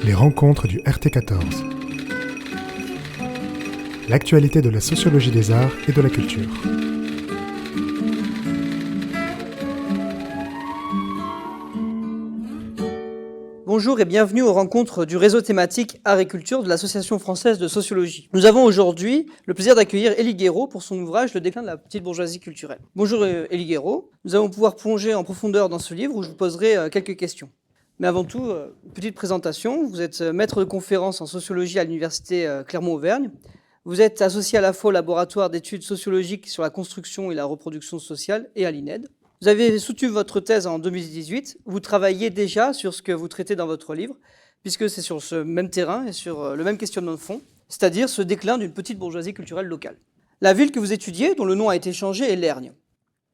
Les rencontres du RT14. L'actualité de la sociologie des arts et de la culture. Bonjour et bienvenue aux rencontres du réseau thématique Art et Culture de l'Association française de sociologie. Nous avons aujourd'hui le plaisir d'accueillir Élie Guéraud pour son ouvrage Le déclin de la petite bourgeoisie culturelle. Bonjour Élie Guéraud, nous allons pouvoir plonger en profondeur dans ce livre où je vous poserai quelques questions. Mais avant tout, petite présentation, vous êtes maître de conférence en sociologie à l'université Clermont-Auvergne. Vous êtes associé à la fois au laboratoire d'études sociologiques sur la construction et la reproduction sociale et à l'INED. Vous avez soutenu votre thèse en 2018. Vous travaillez déjà sur ce que vous traitez dans votre livre, puisque c'est sur ce même terrain et sur le même questionnement de fond, c'est-à-dire ce déclin d'une petite bourgeoisie culturelle locale. La ville que vous étudiez, dont le nom a été changé, est Lergne.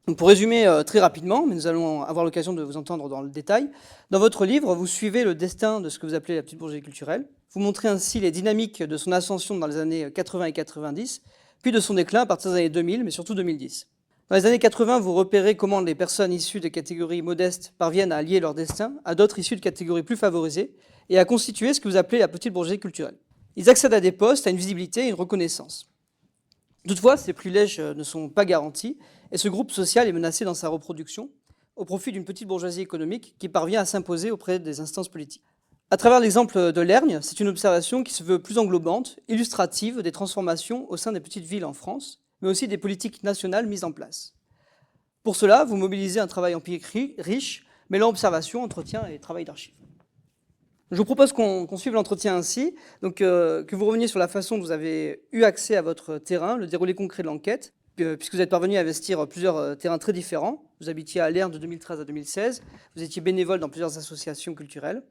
Donc pour résumer très rapidement, mais nous allons avoir l'occasion de vous entendre dans le détail, dans votre livre, vous suivez le destin de ce que vous appelez la petite bourgeoisie culturelle. Vous montrez ainsi les dynamiques de son ascension dans les années 80 et 90, puis de son déclin à partir des années 2000, mais surtout 2010. Dans les années 80, vous repérez comment les personnes issues de catégories modestes parviennent à lier leur destin à d'autres issues de catégories plus favorisées et à constituer ce que vous appelez la petite bourgeoisie culturelle. Ils accèdent à des postes, à une visibilité et une reconnaissance. Toutefois, ces privilèges ne sont pas garantis et ce groupe social est menacé dans sa reproduction au profit d'une petite bourgeoisie économique qui parvient à s'imposer auprès des instances politiques. À travers l'exemple de Lergne, c'est une observation qui se veut plus englobante, illustrative des transformations au sein des petites villes en France, mais aussi des politiques nationales mises en place. Pour cela, vous mobilisez un travail empirique riche, mêlant observation, entretien et travail d'archives. Je vous propose qu'on suive l'entretien ainsi, donc que vous reveniez sur la façon dont vous avez eu accès à votre terrain, le déroulé concret de l'enquête, puisque vous êtes parvenu à investir plusieurs terrains très différents. Vous habitiez à Lergne de 2013 à 2016, vous étiez bénévole dans plusieurs associations culturelles.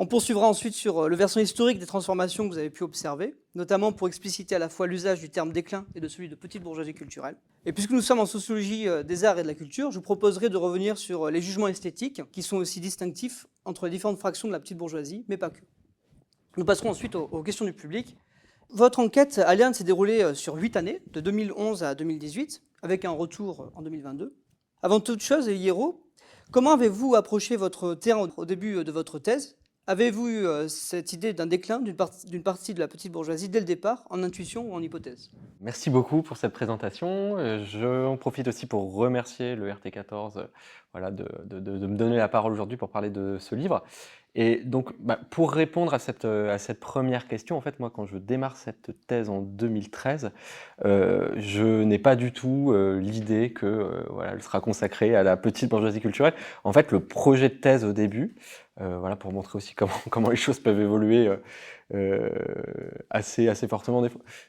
On poursuivra ensuite sur le versant historique des transformations que vous avez pu observer, notamment pour expliciter à la fois l'usage du terme déclin et de celui de petite bourgeoisie culturelle. Et puisque nous sommes en sociologie des arts et de la culture, je vous proposerai de revenir sur les jugements esthétiques, qui sont aussi distinctifs entre les différentes fractions de la petite bourgeoisie, mais pas que. Nous passerons ensuite aux questions du public. Votre enquête à Lergne s'est déroulée sur 8 années, de 2011 à 2018, avec un retour en 2022. Avant toute chose, Élie Guéraud, comment avez-vous approché votre terrain au début de votre thèse ? Avez-vous eu cette idée d'un déclin d'une partie de la petite bourgeoisie dès le départ, en intuition ou en hypothèse ? Merci beaucoup pour cette présentation. J'en profite aussi pour remercier le RT14 de me donner la parole aujourd'hui pour parler de ce livre. Et donc, pour répondre à cette première question, en fait, moi, quand je démarre cette thèse en 2013, je n'ai pas du tout l'idée que elle sera consacrée à la petite bourgeoisie culturelle. En fait, le projet de thèse au début, pour montrer aussi comment les choses peuvent évoluer assez fortement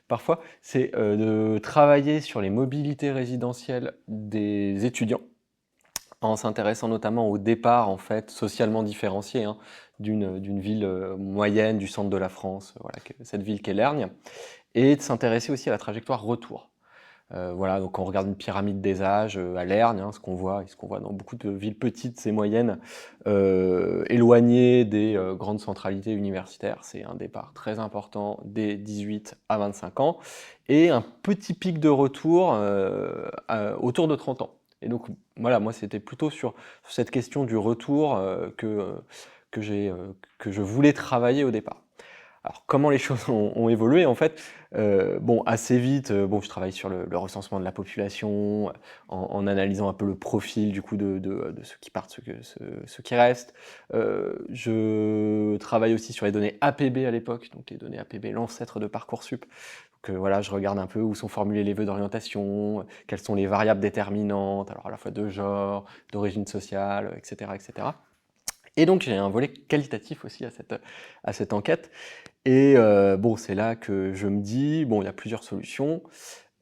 parfois, c'est de travailler sur les mobilités résidentielles des étudiants, en s'intéressant notamment au départ en fait socialement différencié d'une ville moyenne du centre de la France, cette ville qu'est Lergne, et de s'intéresser aussi à la trajectoire retour. Donc on regarde une pyramide des âges à Lergne, ce qu'on voit dans beaucoup de villes petites et moyennes, éloignées des grandes centralités universitaires. C'est un départ très important dès 18 à 25 ans, et un petit pic de retour autour de 30 ans. Et donc moi c'était plutôt sur cette question du retour que je voulais travailler au départ. Alors comment les choses ont évolué en fait, assez vite, je travaille sur le recensement de la population, en analysant un peu le profil du coup de ceux qui partent, ceux qui restent. Je travaille aussi sur les données APB à l'époque, donc les données APB, l'ancêtre de Parcoursup. Donc je regarde un peu où sont formulés les vœux d'orientation, quelles sont les variables déterminantes, alors à la fois de genre, d'origine sociale, etc., etc. Et donc j'ai un volet qualitatif aussi à cette enquête. Et c'est là que je me dis, il y a plusieurs solutions.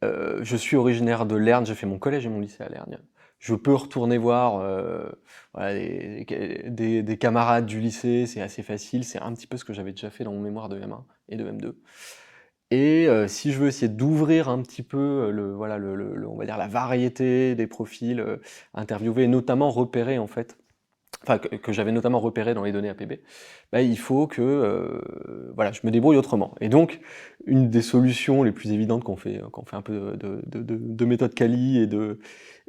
Je suis originaire de Lergne, j'ai fait mon collège et mon lycée à Lergne. Je peux retourner voir des camarades du lycée, c'est assez facile, c'est un petit peu ce que j'avais déjà fait dans mon mémoire de M1 et de M2. Et si je veux essayer d'ouvrir un petit peu on va dire la variété des profils interviewés, et notamment repérer en fait enfin que j'avais notamment repéré dans les données APB, bah, il faut que voilà, je me débrouille autrement. Et donc, une des solutions les plus évidentes quand on fait un peu de méthode quali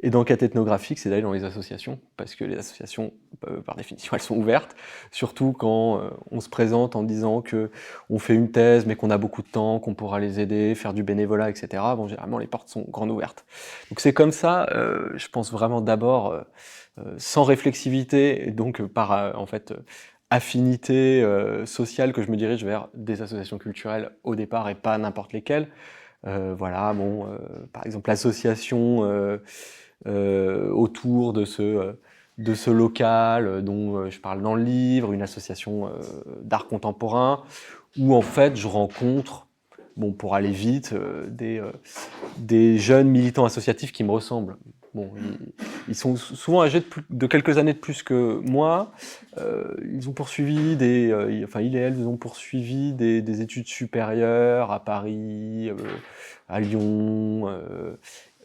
et d'enquête ethnographique, c'est d'aller dans les associations, parce que les associations, par définition, elles sont ouvertes, surtout quand on se présente en disant que on fait une thèse, mais qu'on a beaucoup de temps, qu'on pourra les aider, faire du bénévolat, etc. Bon, généralement, les portes sont grandes ouvertes. Donc c'est comme ça, je pense vraiment d'abord sans réflexivité, et donc par en fait affinité sociale, que je me dirige vers des associations culturelles au départ et pas n'importe lesquelles. Voilà, bon, par exemple l'association autour de ce local dont je parle dans le livre, une association d'art contemporain, où en fait je rencontre, bon, pour aller vite, des jeunes militants associatifs qui me ressemblent. Bon, ils sont souvent âgés de quelques années de plus que moi. Ils ont poursuivi enfin ils et elles ont poursuivi des études supérieures à Paris, à Lyon,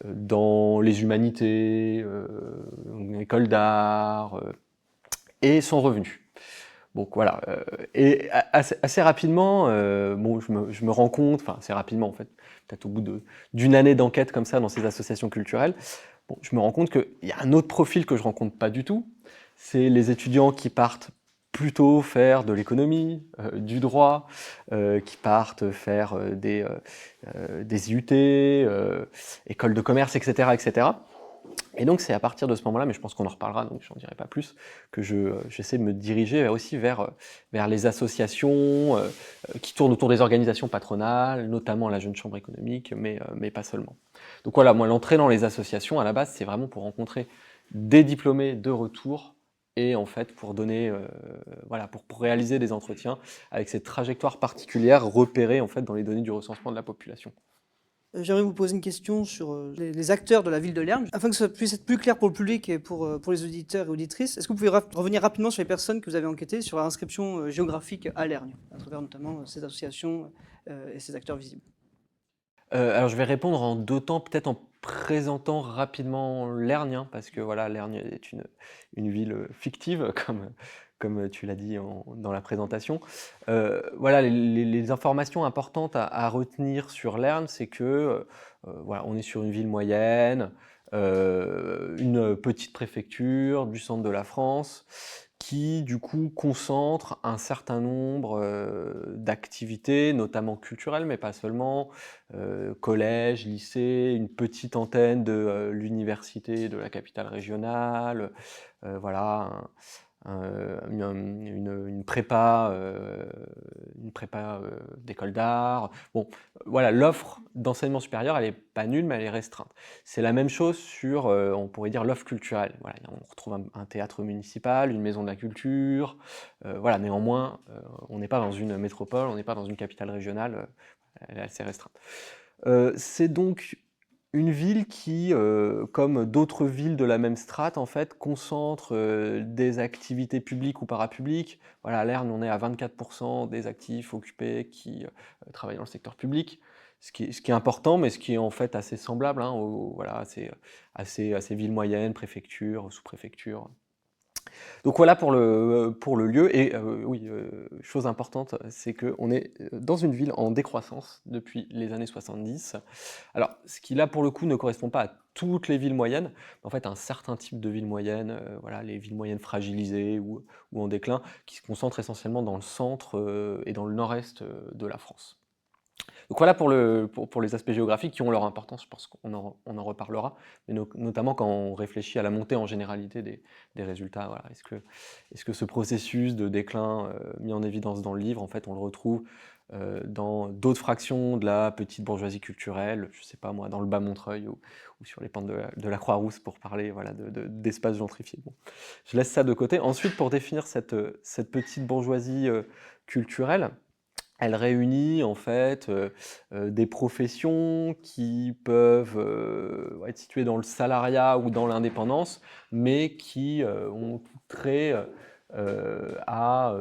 dans les humanités, une école d'art, et sont revenus. Donc voilà, et assez rapidement, bon, je me rends compte, enfin assez rapidement en fait, peut-être au bout d'une année d'enquête comme ça dans ces associations culturelles, bon, je me rends compte qu'il y a un autre profil que je rencontre pas du tout, c'est les étudiants qui partent plutôt faire de l'économie, du droit, qui partent faire des IUT, écoles de commerce, etc., etc. Et donc c'est à partir de ce moment-là, mais je pense qu'on en reparlera, donc j'en dirai pas plus, que j'essaie de me diriger aussi vers les associations qui tournent autour des organisations patronales, notamment la Jeune Chambre économique, mais pas seulement. Donc voilà, moi l'entrée dans les associations, à la base, c'est vraiment pour rencontrer des diplômés de retour et en fait pour donner, voilà, pour réaliser des entretiens avec cette trajectoire particulière repérée en fait dans les données du recensement de la population. J'aimerais vous poser une question sur les acteurs de la ville de Lerne. Afin que ça puisse être plus clair pour le public et pour les auditeurs et auditrices, est-ce que vous pouvez revenir rapidement sur les personnes que vous avez enquêtées sur l'inscription géographique à Lerne, à travers notamment ces associations et ces acteurs visibles? Alors je vais répondre en 2 temps, peut-être en présentant rapidement Lerne, hein, parce que voilà, Lerne est une ville fictive comme tu l'as dit dans la présentation. Voilà, les informations importantes à retenir sur Lerne, c'est que, voilà, on est sur une ville moyenne, une petite préfecture du centre de la France, qui du coup concentre un certain nombre, d'activités, notamment culturelles, mais pas seulement, collège, lycée, une petite antenne de l'université de la capitale régionale, voilà, une prépa d'école d'art. Bon, voilà, l'offre d'enseignement supérieur, elle est pas nulle, mais elle est restreinte. C'est la même chose sur, on pourrait dire, l'offre culturelle. Voilà, on retrouve un théâtre municipal, une maison de la culture, voilà, néanmoins, on n'est pas dans une métropole, on n'est pas dans une capitale régionale, elle est assez restreinte. C'est donc une ville qui, comme d'autres villes de la même strate, en fait, concentre, des activités publiques ou parapubliques. Voilà, à Lerne, on est à 24 % des actifs occupés qui, travaillent dans le secteur public, ce qui est important, mais ce qui est en fait assez semblable, hein, voilà, c'est, à ces villes moyennes, préfectures, sous-préfectures. Donc voilà pour le lieu et oui, chose importante, c'est qu'on est, dans une ville en décroissance depuis les années 70. Alors, ce qui là, pour le coup, ne correspond pas à toutes les villes moyennes, mais en fait, un certain type de villes moyennes, voilà, les villes moyennes fragilisées ou en déclin, qui se concentrent essentiellement dans le centre, et dans le nord-est, de la France. Donc voilà pour les aspects géographiques qui ont leur importance, je pense qu'on en reparlera, mais notamment quand on réfléchit à la montée en généralité des résultats. Voilà. Est-ce que ce processus de déclin mis en évidence dans le livre, en fait, on le retrouve dans d'autres fractions de la petite bourgeoisie culturelle, je ne sais pas moi, dans le Bas-Montreuil ou sur les pentes de la Croix-Rousse pour parler voilà, d'espaces gentrifiés. Bon. Je laisse ça de côté. Ensuite, pour définir cette petite bourgeoisie culturelle, elle réunit en fait des professions qui peuvent être situées dans le salariat ou dans l'indépendance, mais qui ont trait à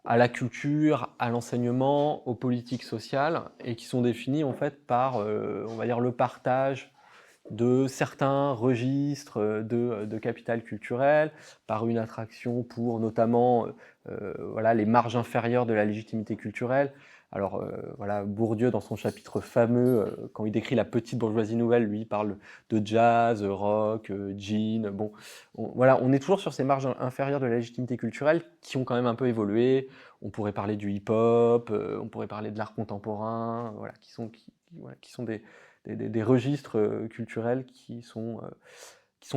la culture, à l'enseignement, aux politiques sociales, et qui sont définies en fait par, on va dire, le partage de certains registres de capital culturel, par une attraction pour notamment voilà, les marges inférieures de la légitimité culturelle. Alors voilà, Bourdieu, dans son chapitre fameux, quand il décrit la petite bourgeoisie nouvelle, lui, il parle de jazz, rock, jean. Bon, voilà, on est toujours sur ces marges inférieures de la légitimité culturelle qui ont quand même un peu évolué. On pourrait parler du hip-hop, on pourrait parler de l'art contemporain, voilà, voilà, qui sont des registres culturels qui sont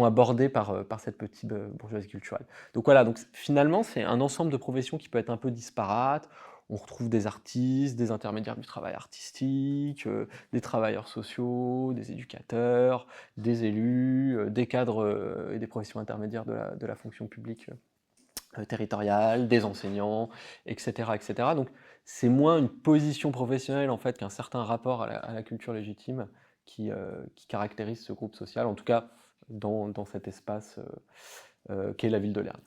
abordés par cette petite bourgeoisie culturelle. Donc voilà, donc finalement, c'est un ensemble de professions qui peut être un peu disparate. On retrouve des artistes, des intermédiaires du travail artistique, des travailleurs sociaux, des éducateurs, des élus, des cadres et des professions intermédiaires de la fonction publique territoriale, des enseignants, etc., etc. Donc c'est moins une position professionnelle en fait qu'un certain rapport à la culture légitime qui caractérise ce groupe social, en tout cas dans cet espace qu'est la ville de Lerne.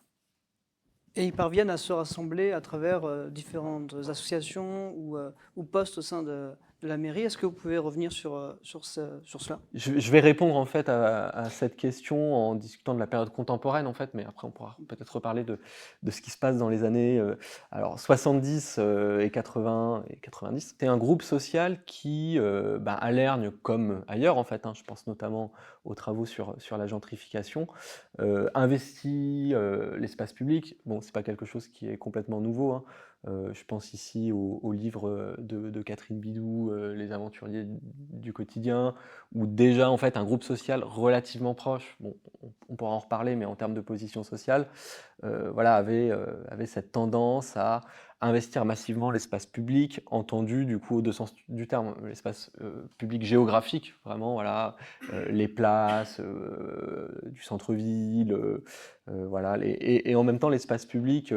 Et ils parviennent à se rassembler à travers différentes associations ou postes au sein de la mairie. Est-ce que vous pouvez revenir sur cela? Je vais répondre en fait à cette question en discutant de la période contemporaine en fait, mais après on pourra peut-être reparler de ce qui se passe dans les années alors 70 et 80 et 90. C'est un groupe social qui, à Lerne comme ailleurs en fait, hein, je pense notamment aux travaux sur la gentrification, investit l'espace public. Bon, c'est pas quelque chose qui est complètement nouveau, hein. Je pense ici au livre de Catherine Bidou, Les aventuriers du quotidien, où déjà en fait un groupe social relativement proche, bon, on pourra en reparler, mais en termes de position sociale, voilà, avait cette tendance à investir massivement l'espace public, entendu du coup au deux sens du terme, l'espace public géographique, vraiment, voilà, les places du centre-ville, voilà, et en même temps l'espace public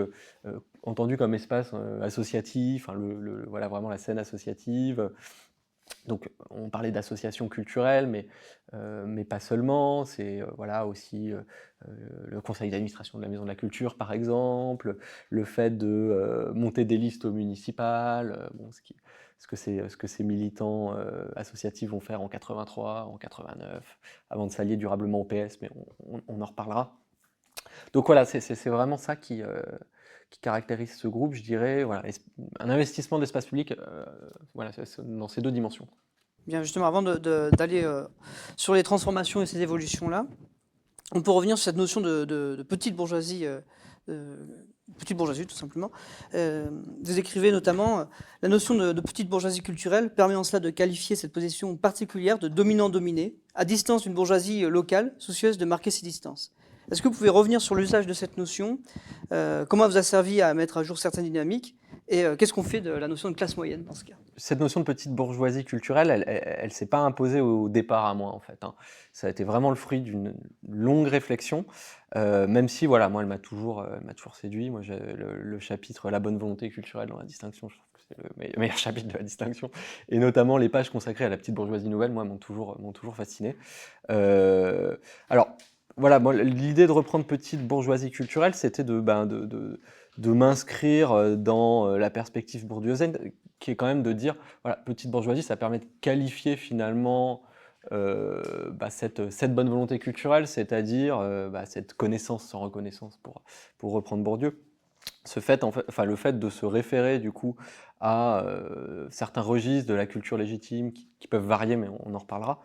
entendu comme espace associatif, hein, voilà, vraiment la scène associative. Donc on parlait d'associations culturelles, mais pas seulement, c'est voilà, aussi le conseil d'administration de la Maison de la Culture par exemple, le fait de monter des listes municipales, bon, ce que ces militants associatifs vont faire en 83, en 89, avant de s'allier durablement au PS, mais on en reparlera. Donc voilà, c'est vraiment ça qui caractérise ce groupe, je dirais, voilà, un investissement d'espace public voilà, dans ces deux dimensions. Bien, justement, avant d'aller sur les transformations et ces évolutions-là, on peut revenir sur cette notion de petite bourgeoisie, tout simplement. Vous écrivez notamment la notion de petite bourgeoisie culturelle permet en cela de qualifier cette position particulière de dominant-dominé, à distance d'une bourgeoisie locale, soucieuse de marquer ses distances. Est-ce que vous pouvez revenir sur l'usage de cette notion, comment elle vous a servi à mettre à jour certaines dynamiques, et qu'est-ce qu'on fait de la notion de classe moyenne dans ce cas? Cette notion de petite bourgeoisie culturelle, elle s'est pas imposée au départ à moi en fait, hein. Ça a été vraiment le fruit d'une longue réflexion, même si voilà, moi elle m'a toujours séduit. Moi le chapitre La bonne volonté culturelle dans la distinction, je trouve que c'est le meilleur chapitre de la distinction, et notamment les pages consacrées à la petite bourgeoisie nouvelle, moi m'ont toujours fasciné. Alors voilà, moi l'idée de reprendre petite bourgeoisie culturelle, c'était de m'inscrire dans la perspective bourdieusienne, qui est quand même de dire, voilà, petite bourgeoisie, ça permet de qualifier finalement cette bonne volonté culturelle, c'est-à-dire cette connaissance sans reconnaissance, pour reprendre Bourdieu. Le fait de se référer du coup à certains registres de la culture légitime qui peuvent varier, mais on en reparlera,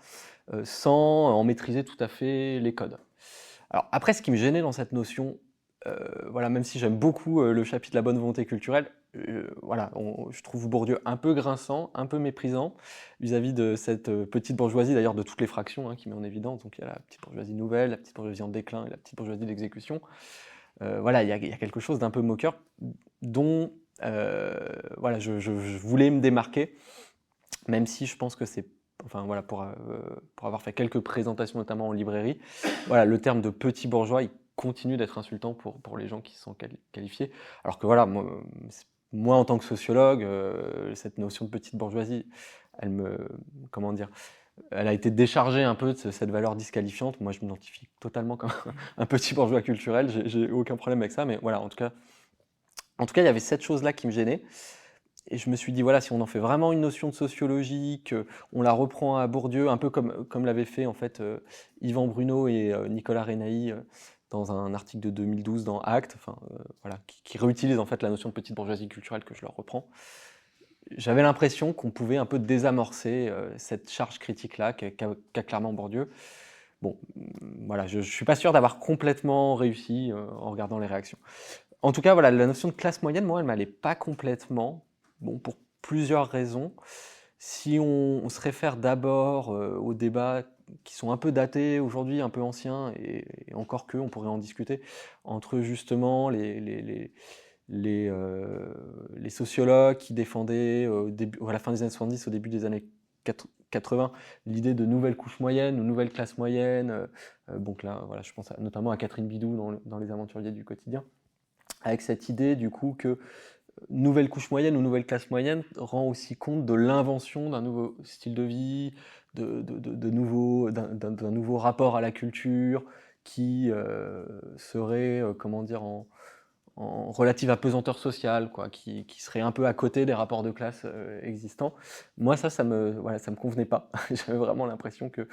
sans en maîtriser tout à fait les codes. Alors après, ce qui me gênait dans cette notion, voilà, même si j'aime beaucoup le chapitre de la bonne volonté culturelle, voilà, je trouve Bourdieu un peu grinçant, un peu méprisant vis-à-vis de cette petite bourgeoisie, d'ailleurs de toutes les fractions, hein, qui met en évidence. Donc il y a la petite bourgeoisie nouvelle, la petite bourgeoisie en déclin et la petite bourgeoisie d'exécution. Voilà, il y a quelque chose d'un peu moqueur dont voilà, je voulais me démarquer, même si je pense que c'est, enfin voilà, pour avoir fait quelques présentations notamment en librairie, voilà, le terme de petit bourgeois, il continue d'être insultant pour les gens qui se sont qualifiés. Alors que voilà, moi en tant que sociologue, cette notion de petite bourgeoisie, comment dire, elle a été déchargée un peu de cette valeur disqualifiante. Moi, je m'identifie totalement comme un petit bourgeois culturel, j'ai aucun problème avec ça, mais voilà, en tout cas, il y avait cette chose-là qui me gênait. Et je me suis dit, voilà, si on en fait vraiment une notion de sociologie, qu'on la reprend à Bourdieu, un peu comme l'avaient fait en fait Yvan Bruno et Nicolas Renaï dans un article de 2012 dans Actes, voilà, qui réutilise en fait la notion de petite bourgeoisie culturelle que je leur reprends. J'avais l'impression qu'on pouvait un peu désamorcer cette charge critique-là qu'a clairement Bourdieu. Bon, voilà, je ne suis pas sûr d'avoir complètement réussi en regardant les réactions. En tout cas, voilà, la notion de classe moyenne, moi, elle ne m'allait pas complètement, bon, pour plusieurs raisons. Si on se réfère d'abord aux débats qui sont un peu datés aujourd'hui, un peu anciens, et encore que, on pourrait en discuter, entre justement les sociologues qui défendaient à la fin des années 70, au début des années 80, l'idée de nouvelle couche moyenne ou nouvelle classe moyenne. Donc là, voilà, je pense notamment à Catherine Bidou dans Les Aventuriers du quotidien, avec cette idée du coup que nouvelle couche moyenne ou nouvelle classe moyenne rend aussi compte de l'invention d'un nouveau style de vie, d'un nouveau rapport à la culture qui serait, comment dire, en relative apesanteur sociale, quoi, qui serait un peu à côté des rapports de classe existants. Moi, ça me convenait pas. J'avais vraiment l'impression que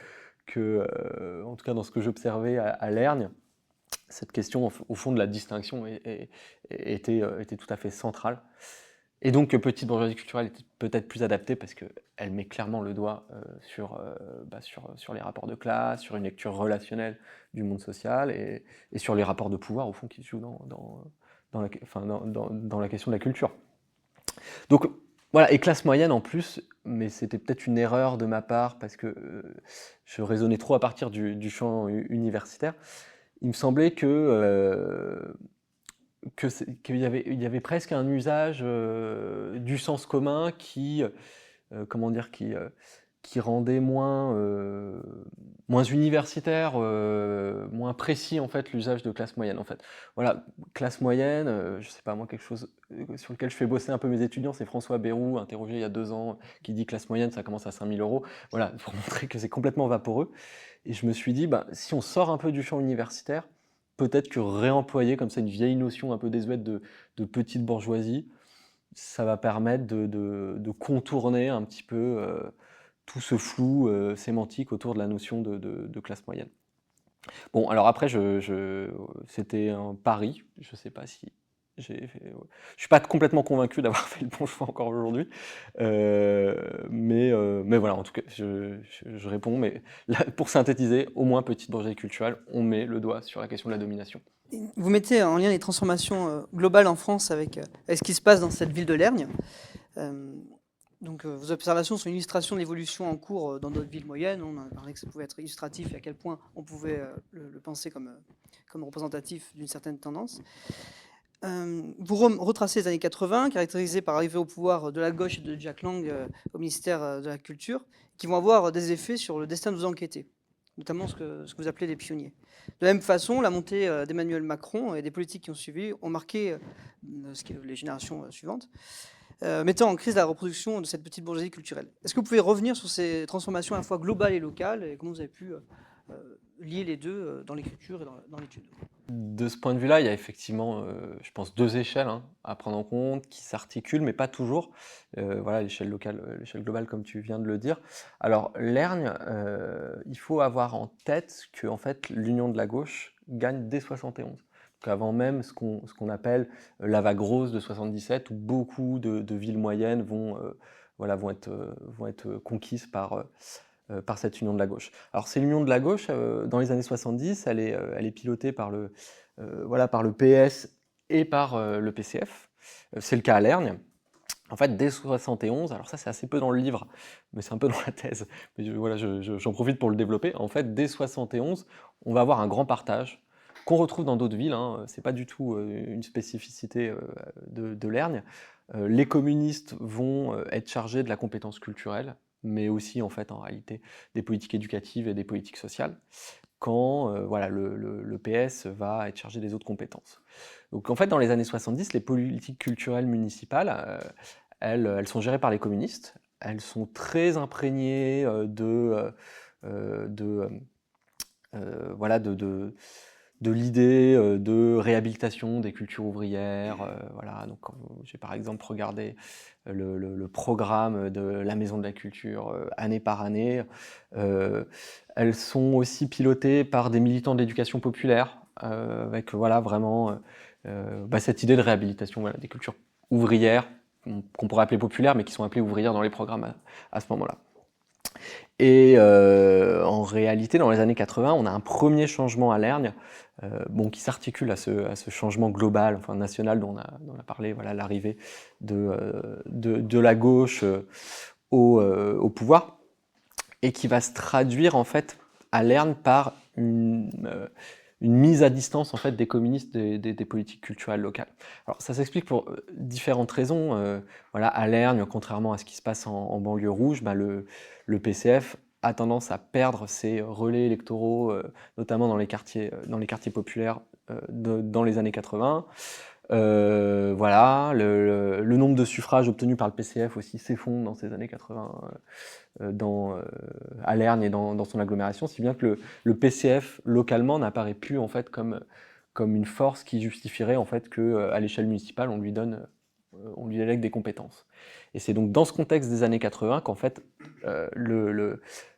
en tout cas dans ce que j'observais à Lergne, cette question au fond de la distinction était tout à fait centrale. Et donc petite bourgeoisie culturelle était peut-être plus adaptée parce qu'elle met clairement le doigt sur les rapports de classe, sur une lecture relationnelle du monde social et sur les rapports de pouvoir au fond qui se jouent dans la question de la culture. Donc voilà, et classe moyenne en plus, mais c'était peut-être une erreur de ma part parce que je raisonnais trop à partir du champ universitaire. Il me semblait qu'il y avait presque un usage du sens commun qui rendait moins universitaire, moins précis en fait l'usage de classe moyenne en fait. Voilà, classe moyenne, je sais pas moi, quelque chose sur lequel je fais bosser un peu mes étudiants, c'est François Bayrou, interrogé il y a 2 ans, qui dit classe moyenne ça commence à 5 000 €. Voilà, pour montrer que c'est complètement vaporeux. Et je me suis dit, si on sort un peu du champ universitaire, peut-être que réemployer comme ça une vieille notion un peu désuète de petite bourgeoisie, ça va permettre de contourner un petit peu tout ce flou sémantique autour de la notion de classe moyenne. Bon, alors après, c'était un pari, je ne sais pas si je suis pas complètement convaincu d'avoir fait le bon choix encore aujourd'hui, mais voilà, en tout cas, je réponds, mais là, pour synthétiser, au moins petite bourgeoisie culturelle, on met le doigt sur la question de la domination. Vous mettez en lien les transformations globales en France avec ce qui se passe dans cette ville de Lergne. Donc vos observations sont une illustration de l'évolution en cours dans d'autres villes moyennes. On a parlé que ça pouvait être illustratif et à quel point on pouvait le penser comme représentatif d'une certaine tendance. Vous retracez les années 80, caractérisées par l'arrivée au pouvoir de la gauche et de Jack Lang au ministère de la Culture, qui vont avoir des effets sur le destin de vos enquêtés, notamment ce que vous appelez les pionniers. De la même façon, la montée d'Emmanuel Macron et des politiques qui ont suivi ont marqué les générations suivantes, mettant en crise la reproduction de cette petite bourgeoisie culturelle. Est-ce que vous pouvez revenir sur ces transformations à la fois globales et locales, et comment vous avez pu lier les deux dans l'écriture et dans l'étude? De ce point de vue-là, il y a effectivement, je pense, 2 échelles à prendre en compte, qui s'articulent, mais pas toujours. Voilà, l'échelle locale, l'échelle globale, comme tu viens de le dire. Alors, Lergne, il faut avoir en tête que en fait, l'Union de la gauche gagne dès 71. Donc avant même ce qu'on appelle la vague rose de 77, où beaucoup de villes moyennes vont être conquises par cette union de la gauche. Alors c'est l'union de la gauche, dans les années 70, elle est pilotée par le PS et par le PCF. C'est le cas à Lergne. En fait, dès 71, alors ça c'est assez peu dans le livre, mais c'est un peu dans la thèse, mais j'en profite pour le développer. En fait, dès 71, on va avoir un grand partage qu'on retrouve dans d'autres villes, c'est pas du tout une spécificité de Lergne. Les communistes vont être chargés de la compétence culturelle, mais aussi en fait en réalité des politiques éducatives et des politiques sociales, quand le PS va être chargé des autres compétences. Donc en fait dans les années 70, les politiques culturelles municipales, elles sont gérées par les communistes, elles sont très imprégnées de l'idée de réhabilitation des cultures ouvrières. Voilà, donc j'ai par exemple regardé le programme de la Maison de la Culture année par année. Elles sont aussi pilotées par des militants de l'éducation populaire, avec voilà, vraiment cette idée de réhabilitation voilà, des cultures ouvrières, qu'on pourrait appeler populaires, mais qui sont appelées ouvrières dans les programmes à ce moment-là. Et en réalité, dans les années 80, on a un premier changement à Lergne, qui s'articule à ce changement global, enfin national dont on a parlé, voilà, l'arrivée de la gauche au pouvoir, et qui va se traduire en fait à Lergne par une mise à distance en fait des communistes des politiques culturelles locales. Alors ça s'explique pour différentes raisons. Voilà, à Lergne, contrairement à ce qui se passe en banlieue rouge, le PCF a tendance à perdre ses relais électoraux, notamment dans les quartiers populaires dans les années 80. Voilà, le nombre de suffrages obtenus par le PCF aussi s'effondre dans ces années 80 à Lergne et dans son agglomération, si bien que le PCF localement n'apparaît plus en fait comme une force qui justifierait en fait qu'à l'échelle municipale on lui délègue des compétences. Et c'est donc dans ce contexte des années 80 qu'en fait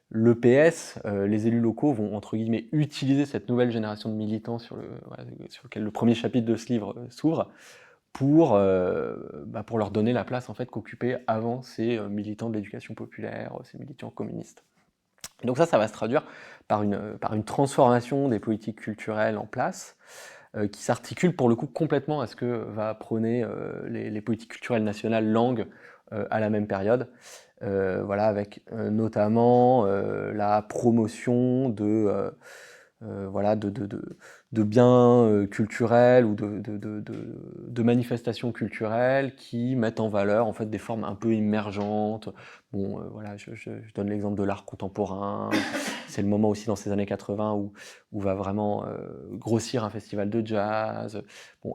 le PS, les élus locaux vont entre guillemets utiliser cette nouvelle génération de militants sur lequel le premier chapitre de ce livre s'ouvre pour leur donner la place en fait qu'occupaient avant ces militants de l'éducation populaire, ces militants communistes. Et donc ça va se traduire par une transformation des politiques culturelles en place, qui s'articule pour le coup complètement à ce que va prôner les politiques culturelles nationales langues à la même période. Voilà, avec notamment la promotion de biens culturels ou de manifestations culturelles qui mettent en valeur en fait des formes un peu émergentes. Bon, voilà, je donne l'exemple de l'art contemporain. C'est le moment aussi dans ces années 80 où va vraiment grossir un festival de jazz,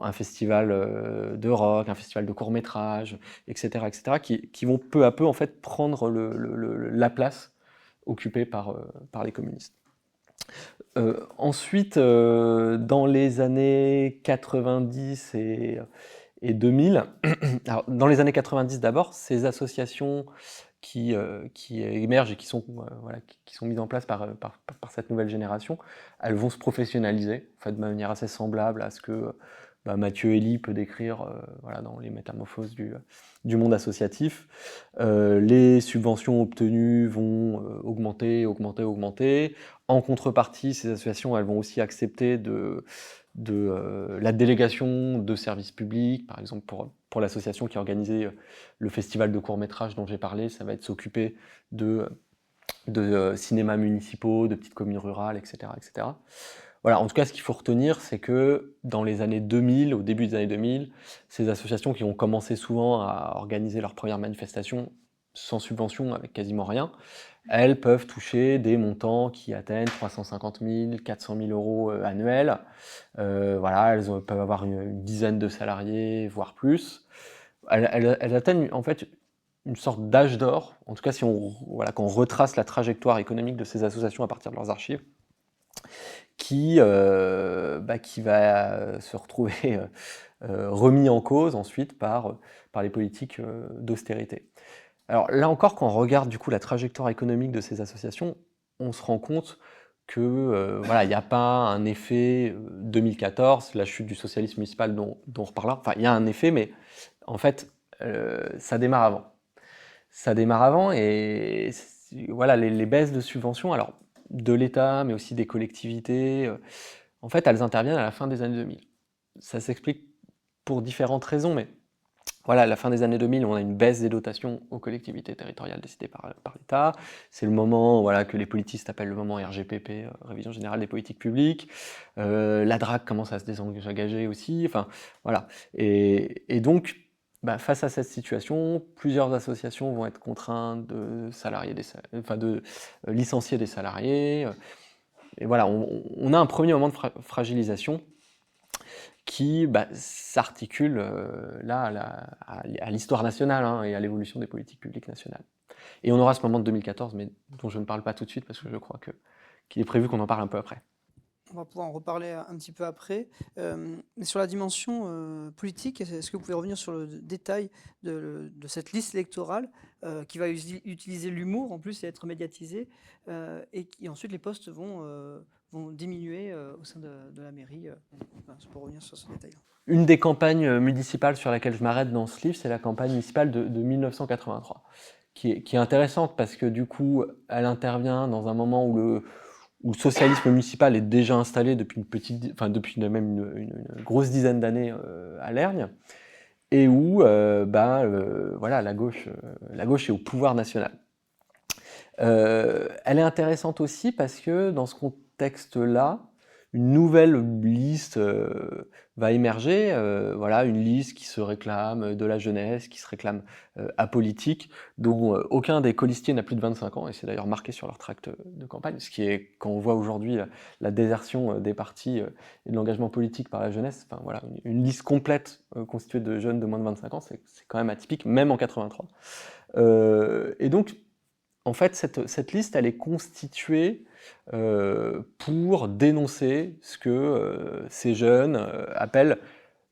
un festival de rock, un festival de court-métrage, etc., qui vont peu à peu en fait prendre la place occupée par les communistes. Ensuite, dans les années 90 et 2000, alors dans les années 90 d'abord, ces associations qui émergent et qui sont mises en place par cette nouvelle génération, elles vont se professionnaliser en fait, de manière assez semblable à ce que Mathieu Elie peut décrire dans les métamorphoses du monde associatif. Les subventions obtenues vont augmenter. En contrepartie, ces associations elles vont aussi accepter la délégation de services publics. Par exemple, pour l'association qui a organisé le festival de court-métrage dont j'ai parlé, ça va être s'occuper de cinémas municipaux, de petites communes rurales, etc. Voilà, en tout cas, ce qu'il faut retenir, c'est que dans les années 2000, au début des années 2000, ces associations qui ont commencé souvent à organiser leurs premières manifestations sans subvention, avec quasiment rien, elles peuvent toucher des montants qui atteignent 350 000, 400 000 euros annuels. Voilà, elles peuvent avoir une dizaine de salariés, voire plus. Elles atteignent en fait une sorte d'âge d'or, en tout cas si quand on retrace la trajectoire économique de ces associations à partir de leurs archives, qui va se retrouver remis en cause ensuite par les politiques d'austérité. Alors là encore, quand on regarde du coup la trajectoire économique de ces associations, on se rend compte que il n'y a pas un effet 2014, la chute du socialisme municipal dont on reparlera. Enfin, il y a un effet, mais en fait, ça démarre avant. Ça démarre avant et voilà, les baisses de subventions, alors de l'État, mais aussi des collectivités, en fait, elles interviennent à la fin des années 2000. Ça s'explique pour différentes raisons, mais voilà, à la fin des années 2000, on a une baisse des dotations aux collectivités territoriales décidées par l'État. C'est le moment que les politistes appellent le moment RGPP, Révision Générale des Politiques Publiques. La DRAC commence à se désengager aussi. Enfin, voilà. Et donc, face à cette situation, plusieurs associations vont être contraintes de licencier des salariés. Et voilà, on a un premier moment de fragilisation qui s'articule à l'histoire nationale et à l'évolution des politiques publiques nationales. Et on aura ce moment de 2014, mais dont je ne parle pas tout de suite parce que je crois qu'il est prévu qu'on en parle un peu après. On va pouvoir en reparler un petit peu après. Mais sur la dimension politique, est-ce que vous pouvez revenir sur le détail de cette liste électorale qui va utiliser l'humour en plus et être médiatisée et qui ensuite les postes vont diminuer au sein de la mairie. Voilà, c'est pour revenir sur ce détail. Une des campagnes municipales sur laquelle je m'arrête dans ce livre, c'est la campagne municipale de 1983, qui est intéressante parce que du coup, elle intervient dans un moment où le socialisme municipal est déjà installé depuis même une grosse dizaine d'années à Lergne, et où voilà, la gauche est au pouvoir national. Elle est intéressante aussi parce que dans ce contexte-là, une nouvelle liste va émerger, voilà, une liste qui se réclame de la jeunesse, qui se réclame apolitique, dont aucun des colistiers n'a plus de 25 ans, et c'est d'ailleurs marqué sur leur tract de campagne, ce qui est, quand on voit aujourd'hui la désertion des partis et de l'engagement politique par la jeunesse, enfin, voilà, une liste complète constituée de jeunes de moins de 25 ans, c'est quand même atypique, même en 83. Et donc, en fait, cette liste, elle est constituée pour dénoncer ce que ces jeunes appellent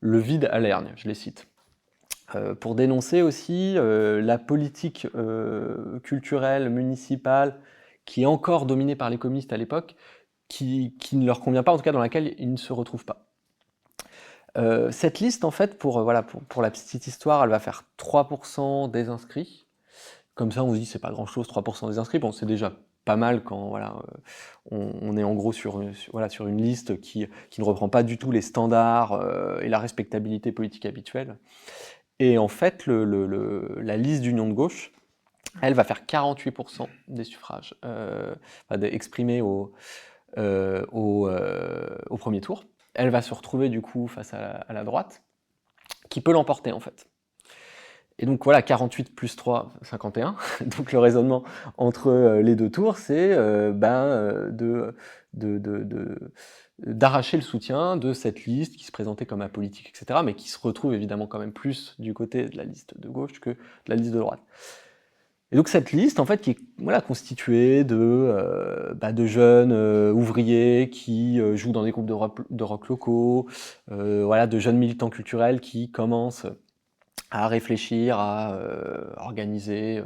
le vide à Lergne, je les cite. Pour dénoncer aussi la politique culturelle, municipale, qui est encore dominée par les communistes à l'époque, qui ne leur convient pas, en tout cas dans laquelle ils ne se retrouvent pas. Cette liste, en fait, pour la petite histoire, elle va faire 3% des inscrits. Comme ça, on se dit c'est pas grand-chose, 3% des inscrits. Bon, c'est déjà pas mal quand voilà, on est en gros sur une liste qui ne reprend pas du tout les standards et la respectabilité politique habituelle. Et en fait, la liste d'Union de gauche, elle va faire 48% des suffrages exprimés au premier tour. Elle va se retrouver du coup face à la droite, qui peut l'emporter en fait. Et donc voilà, 48 plus 3, 51. Donc le raisonnement entre les deux tours, c'est d'arracher le soutien de cette liste qui se présentait comme apolitique, etc., mais qui se retrouve évidemment quand même plus du côté de la liste de gauche que de la liste de droite. Et donc cette liste, en fait, qui est constituée de jeunes ouvriers qui jouent dans des groupes de rock locaux, de jeunes militants culturels qui commencent à réfléchir, à organiser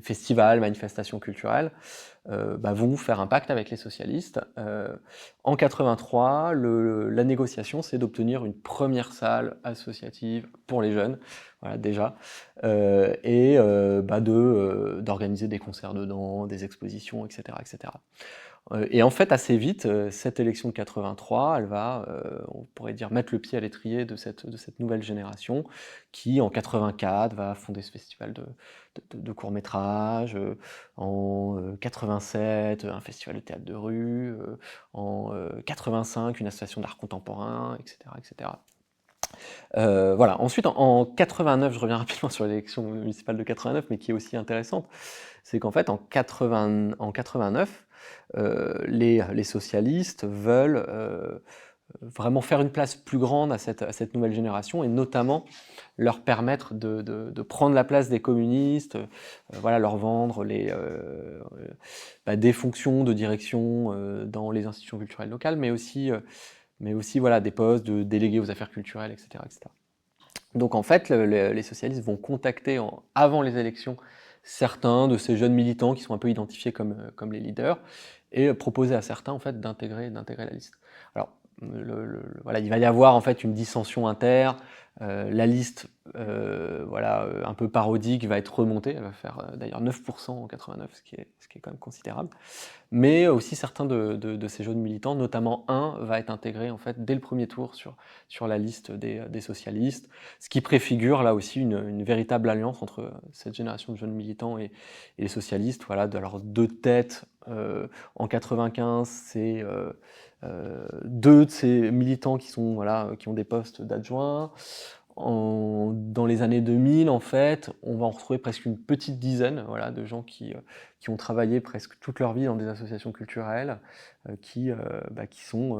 festivals, manifestations culturelles, vont faire un pacte avec les socialistes. En 83, la négociation, c'est d'obtenir une première salle associative pour les jeunes, voilà, déjà, et d'organiser des concerts dedans, des expositions, etc., etc. Et en fait, assez vite, cette élection de 83, elle va, on pourrait dire, mettre le pied à l'étrier de cette nouvelle génération qui, en 84, va fonder ce festival de courts-métrages, en 87, un festival de théâtre de rue, en 85, une association d'art contemporain, etc., etc. Voilà. Ensuite, en 89, je reviens rapidement sur l'élection municipale de 89, mais qui est aussi intéressante, c'est qu'en fait, en 89, les socialistes veulent vraiment faire une place plus grande à cette nouvelle génération, et notamment leur permettre de prendre la place des communistes, leur vendre des fonctions de direction dans les institutions culturelles locales, mais aussi des postes de délégués aux affaires culturelles, etc., etc. Donc en fait, les socialistes vont contacter avant les élections certains de ces jeunes militants qui sont un peu identifiés comme les leaders, et proposer à certains en fait d'intégrer la liste. Alors il va y avoir en fait une dissension interne. La liste un peu parodique va être remontée, elle va faire d'ailleurs 9% en 89, ce qui est quand même considérable. Mais aussi certains de ces jeunes militants, notamment un, va être intégré en fait dès le premier tour sur la liste des socialistes, ce qui préfigure là aussi une véritable alliance entre cette génération de jeunes militants et les socialistes. Voilà, alors deux têtes en 95, c'est deux de ces militants qui ont des postes d'adjoints. Dans les années 2000, en fait, on va en retrouver presque une petite dizaine de gens qui ont travaillé presque toute leur vie dans des associations culturelles, qui sont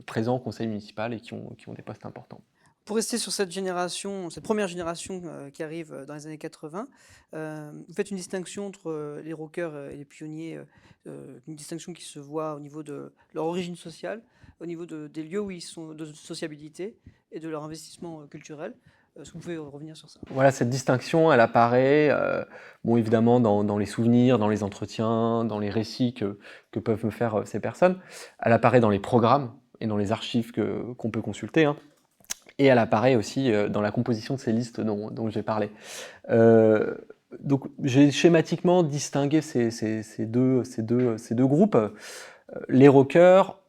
présents au conseil municipal et qui ont des postes importants. Pour rester sur cette génération, cette première génération qui arrive dans les années 80, vous faites une distinction entre les rockers et les pionniers, une distinction qui se voit au niveau de leur origine sociale, au niveau des lieux où ils sont de sociabilité et de leur investissement culturel. Est-ce que vous pouvez revenir sur ça? Voilà, cette distinction, elle apparaît, bon, évidemment, dans les souvenirs, dans les entretiens, dans les récits que peuvent me faire ces personnes. Elle apparaît dans les programmes et dans les archives qu'on peut consulter, hein. Et elle apparaît aussi dans la composition de ces listes dont j'ai parlé. Donc, j'ai schématiquement distingué ces deux groupes. Les rockers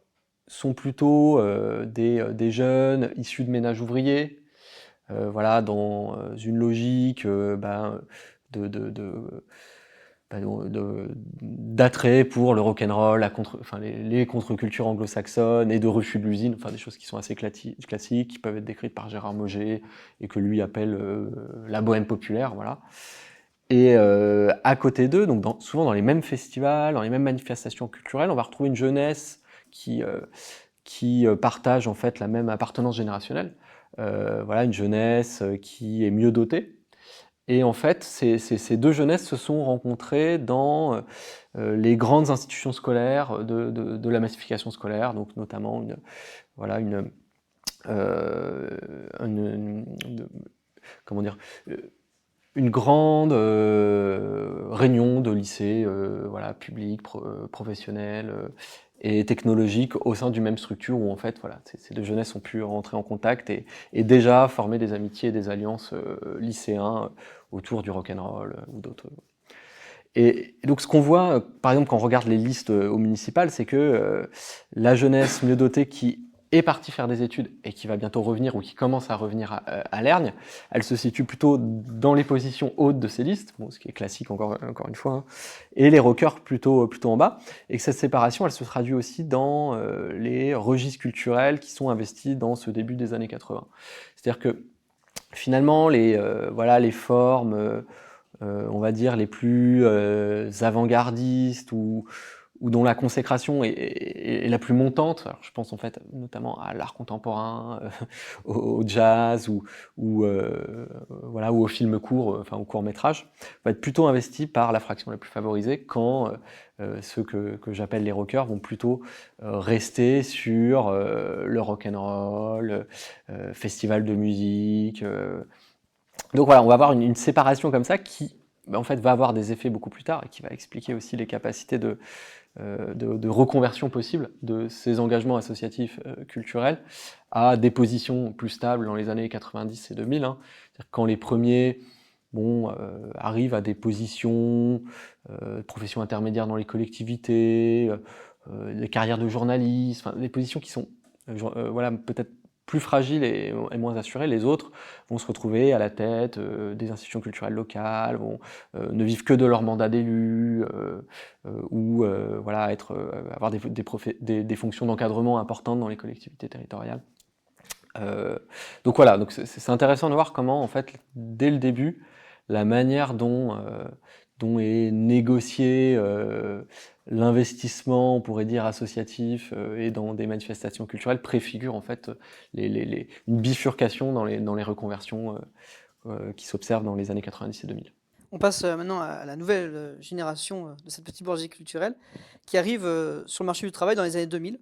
sont plutôt des jeunes issus de ménages ouvriers, voilà, dans une logique d'attrait pour le rock'n'roll, les contre-cultures anglo-saxonnes et de refus de l'usine, enfin des choses qui sont assez classiques, qui peuvent être décrites par Gérard Mauger et que lui appelle la bohème populaire, voilà. Et à côté d'eux, donc souvent dans les mêmes festivals, dans les mêmes manifestations culturelles, on va retrouver une jeunesse qui partage en fait la même appartenance générationnelle. Voilà, une jeunesse qui est mieux dotée. Et en fait, ces deux jeunesses se sont rencontrées dans les grandes institutions scolaires de la massification scolaire, donc notamment comment dire, une grande réunion de lycées voilà, publics, professionnels et technologiques au sein d'une même structure où en fait voilà, ces deux jeunesses ont pu rentrer en contact et déjà former des amitiés et des alliances lycéens autour du rock'n'roll ou d'autres. Et donc ce qu'on voit, par exemple quand on regarde les listes au municipal, c'est que la jeunesse mieux dotée qui est partie faire des études et qui va bientôt revenir ou qui commence à revenir à Lergne, elle se situe plutôt dans les positions hautes de ces listes, bon, ce qui est classique encore une fois, hein, et les rockers plutôt en bas, et que cette séparation elle se traduit aussi dans les registres culturels qui sont investis dans ce début des années 80. C'est-à-dire que finalement les formes on va dire les plus avant-gardistes ou dont la consécration est la plus montante. Alors, je pense en fait notamment à l'art contemporain, au jazz ou au film court, enfin au court métrage, va être plutôt investi par la fraction la plus favorisée, quand ceux que j'appelle les rockers vont plutôt rester sur le rock'n'roll, festival de musique. Donc voilà, on va avoir une séparation comme ça qui en fait va avoir des effets beaucoup plus tard et qui va expliquer aussi les capacités de reconversion possible de ces engagements associatifs culturels à des positions plus stables dans les années 90 et 2000. Hein. C'est-à-dire quand les premiers arrivent à des positions, professions intermédiaires dans les collectivités, des carrières de journalistes, des positions qui sont peut-être plus fragiles et moins assurées, les autres vont se retrouver à la tête des institutions culturelles locales, ne vivent que de leur mandat d'élu, ou avoir des fonctions d'encadrement importantes dans les collectivités territoriales. Donc voilà, donc c'est intéressant de voir comment, en fait, dès le début, la manière dont est négocié l'investissement, on pourrait dire, associatif et dans des manifestations culturelles préfigure en fait une bifurcation dans les reconversions qui s'observent dans les années 90 et 2000. On passe maintenant à la nouvelle génération de cette petite bourgeoisie culturelle qui arrive sur le marché du travail dans les années 2000.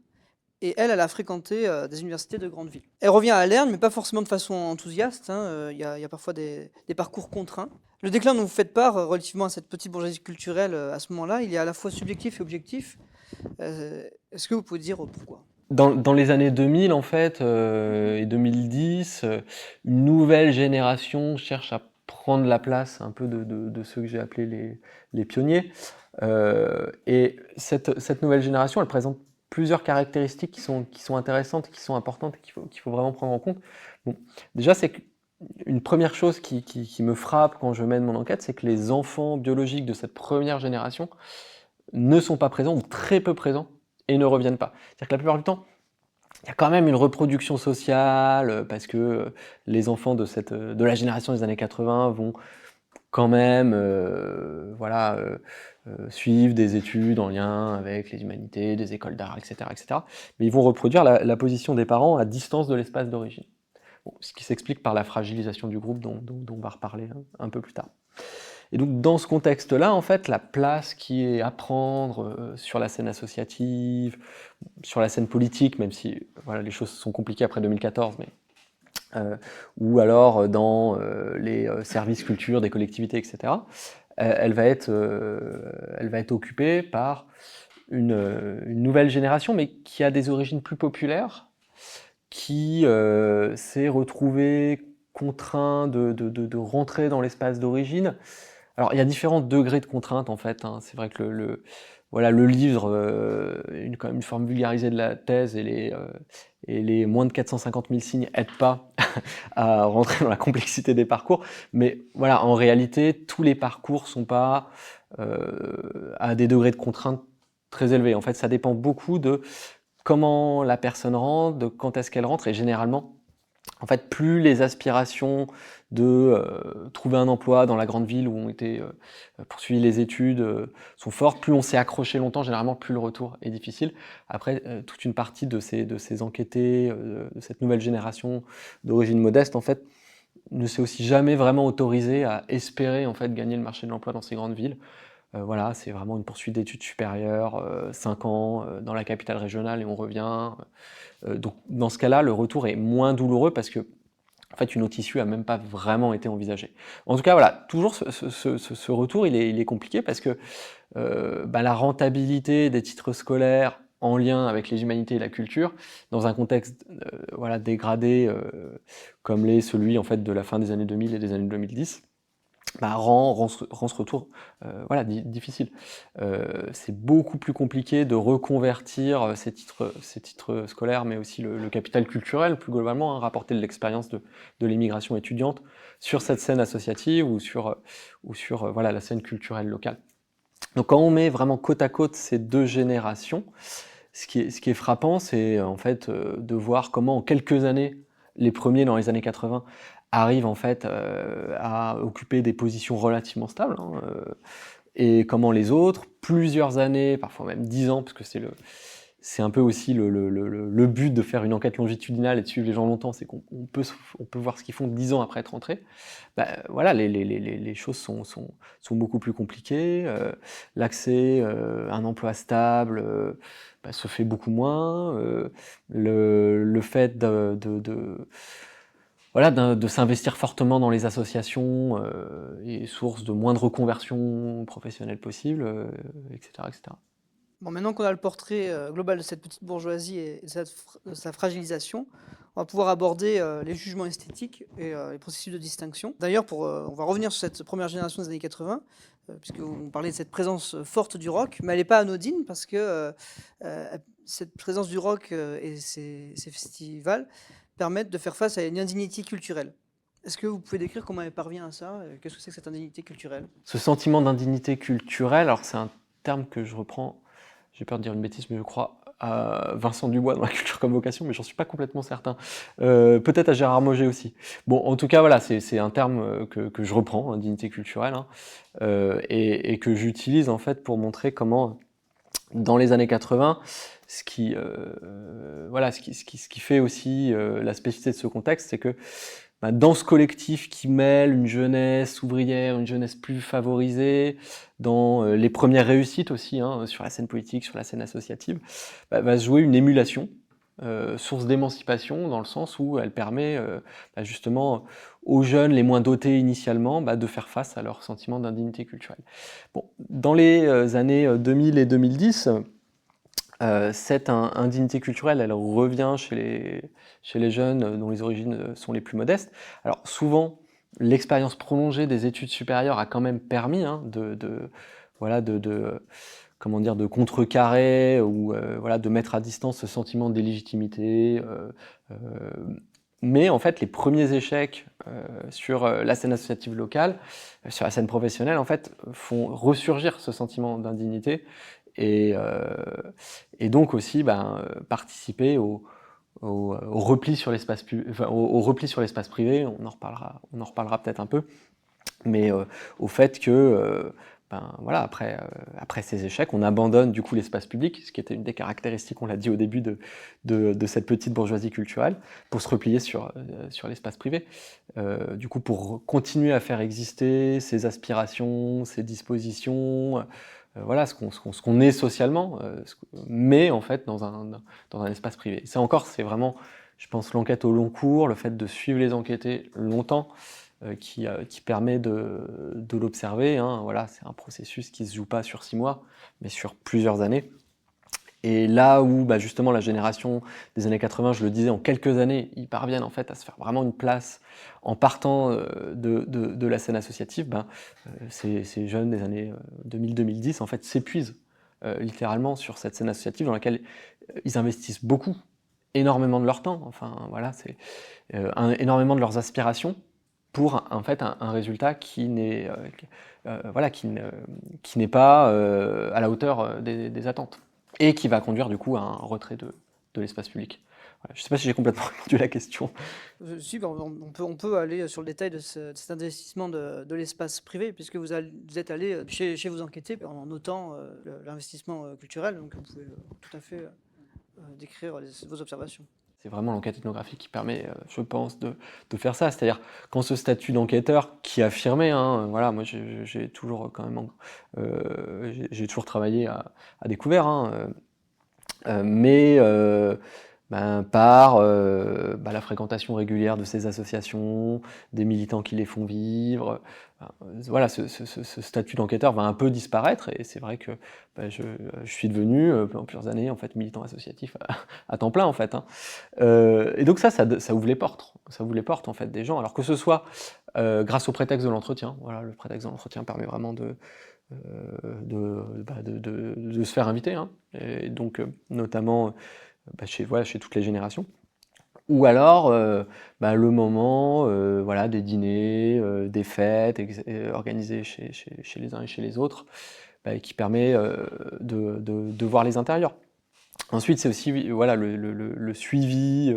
Et elle a fréquenté des universités de grandes villes. Elle revient à Lerne, mais pas forcément de façon enthousiaste. Il y a parfois des parcours contraints. Le déclin dont vous faites part relativement à cette petite bourgeoisie culturelle à ce moment-là, il est à la fois subjectif et objectif. Est-ce que vous pouvez dire pourquoi ? Dans les années 2000, en fait, et 2010, une nouvelle génération cherche à prendre la place un peu de ceux que j'ai appelés les pionniers. Et cette nouvelle génération, elle présente plusieurs caractéristiques qui sont intéressantes, qui sont importantes et qu'il faut vraiment prendre en compte. Bon, déjà, c'est une première chose qui me frappe quand je mène mon enquête, c'est que les enfants biologiques de cette première génération ne sont pas présents ou très peu présents et ne reviennent pas. C'est-à-dire que la plupart du temps, il y a quand même une reproduction sociale parce que les enfants de la génération des années 80 vont quand même suivre des études en lien avec les humanités, des écoles d'art, etc., etc. Mais ils vont reproduire la position des parents à distance de l'espace d'origine. Bon, ce qui s'explique par la fragilisation du groupe dont on va reparler un peu plus tard. Et donc dans ce contexte-là, en fait, la place qui est à prendre sur la scène associative, sur la scène politique, même si voilà, les choses sont compliquées après 2014, mais, ou alors dans les services culture des collectivités, etc., elle va être occupée par une nouvelle génération, mais qui a des origines plus populaires, qui s'est retrouvée contraint de rentrer dans l'espace d'origine. Alors, il y a différents degrés de contrainte, en fait, hein. C'est vrai que voilà, le livre, quand même une forme vulgarisée de la thèse, et les moins de 450 000 signes n'aident pas à rentrer dans la complexité des parcours. Mais voilà, en réalité, tous les parcours sont pas à des degrés de contrainte très élevés. En fait, ça dépend beaucoup de comment la personne rentre, de quand est-ce qu'elle rentre, et généralement, en fait, plus les aspirations de trouver un emploi dans la grande ville où ont été poursuivies les études sont fortes, plus on s'est accroché longtemps, généralement plus le retour est difficile. Après, toute une partie de ces enquêtés, de cette nouvelle génération d'origine modeste, en fait, ne s'est aussi jamais vraiment autorisé à espérer en fait gagner le marché de l'emploi dans ces grandes villes. Voilà, c'est vraiment une poursuite d'études supérieures, 5 ans dans la capitale régionale et on revient. Donc dans ce cas-là, le retour est moins douloureux parce que en fait, une autre issue n'a même pas vraiment été envisagée. En tout cas, voilà, toujours ce retour, il est compliqué parce que la rentabilité des titres scolaires en lien avec les humanités et la culture, dans un contexte voilà, dégradé comme l'est celui en fait, de la fin des années 2000 et des années 2010, rend ce retour voilà, difficile. C'est beaucoup plus compliqué de reconvertir ces titres scolaires, mais aussi le capital culturel, plus globalement, rapporter de l'expérience de l'immigration étudiante sur cette scène associative ou sur voilà, la scène culturelle locale. Donc quand on met vraiment côte à côte ces deux générations, ce qui est frappant, c'est en fait de voir comment en quelques années, les premiers dans les années 80, arrivent en fait à occuper des positions relativement stables, hein, et comment les autres, plusieurs années, parfois même 10 ans, parce que c'est un peu aussi le but de faire une enquête longitudinale et de suivre les gens longtemps, c'est qu'on peut voir ce qu'ils font 10 ans après être rentrés. Voilà, les choses sont beaucoup plus compliquées, l'accès à un emploi stable se fait beaucoup moins, le fait de s'investir fortement dans les associations est source de moins de reconversion professionnelle possible, etc., etc. Bon, maintenant qu'on a le portrait global de cette petite bourgeoisie et de sa fragilisation, on va pouvoir aborder les jugements esthétiques et les processus de distinction. D'ailleurs, on va revenir sur cette première génération des années 80, puisqu'on parlait de cette présence forte du rock, mais elle n'est pas anodine parce que cette présence du rock et ces festivals permettent de faire face à une indignité culturelle. Est-ce que vous pouvez décrire comment elle parvient à ça? Qu'est-ce que c'est que cette indignité culturelle? Ce sentiment d'indignité culturelle, alors c'est un terme que je reprends, j'ai peur de dire une bêtise, mais je crois à Vincent Dubois dans La culture comme vocation, mais j'en suis pas complètement certain. Peut-être à Gérard Mauger aussi. Bon, en tout cas, voilà, c'est un terme que je reprends, indignité culturelle, hein, et que j'utilise en fait pour montrer comment, dans les années 80, ce qui fait aussi la spécificité de ce contexte, c'est que dans ce collectif qui mêle une jeunesse ouvrière, une jeunesse plus favorisée, dans les premières réussites aussi, hein, sur la scène politique, sur la scène associative, va se jouer une émulation, source d'émancipation, dans le sens où elle permet justement aux jeunes les moins dotés initialement de faire face à leur sentiment d'indignité culturelle. Bon, dans les années 2000 et 2010, cette indignité culturelle, elle revient chez les jeunes dont les origines sont les plus modestes. Alors souvent, l'expérience prolongée des études supérieures a quand même permis de contrecarrer ou de mettre à distance ce sentiment d'illégitimité. Mais en fait, les premiers échecs sur la scène associative locale, sur la scène professionnelle, en fait, font ressurgir ce sentiment d'indignité. Et donc aussi participer au repli sur l'espace privé, on en reparlera peut-être un peu, mais au fait que voilà, après ces échecs, on abandonne du coup l'espace public, ce qui était une des caractéristiques, on l'a dit au début, de cette petite bourgeoisie culturelle, pour se replier sur l'espace privé. Du coup, pour continuer à faire exister ses aspirations, ses dispositions, voilà, ce qu'on est socialement, mais en fait dans un espace privé. Et ça encore, c'est vraiment, je pense, l'enquête au long cours, le fait de suivre les enquêtés longtemps, qui permet de l'observer, hein. Voilà, c'est un processus qui ne se joue pas sur 6 mois, mais sur plusieurs années. Et là où justement la génération des années 80, je le disais, en quelques années, ils parviennent en fait à se faire vraiment une place en partant de la scène associative, ces jeunes des années 2000-2010 en fait s'épuisent littéralement sur cette scène associative dans laquelle ils investissent beaucoup, énormément de leur temps, enfin voilà, c'est énormément de leurs aspirations, pour en fait un résultat qui n'est voilà, qui n'est pas à la hauteur des attentes, et qui va conduire du coup à un retrait de l'espace public. Voilà. Je ne sais pas si j'ai complètement répondu à la question. Si, on peut aller sur le détail de cet investissement de l'espace privé, puisque vous êtes allé chez vos enquêtés en notant l'investissement culturel, donc vous pouvez tout à fait décrire vos observations. C'est vraiment l'enquête ethnographique qui permet, je pense, de faire ça. C'est-à-dire, quand ce statut d'enquêteur qui affirmait, hein, voilà, moi j'ai toujours quand même, j'ai toujours travaillé à découvert, hein, mais par la fréquentation régulière de ces associations, des militants qui les font vivre, voilà, ce statut d'enquêteur va un peu disparaître, et c'est vrai que je suis devenu en plusieurs années en fait militant associatif à temps plein en fait, hein. Et donc ça ouvre les portes, en fait des gens, alors que ce soit grâce au prétexte de l'entretien. Voilà, le prétexte de l'entretien permet vraiment de se faire inviter, hein, et donc notamment chez toutes les générations. Ou alors le moment voilà, des dîners, des fêtes organisées chez les uns et chez les autres, qui permet de voir les intérieurs. Ensuite, c'est aussi voilà, le suivi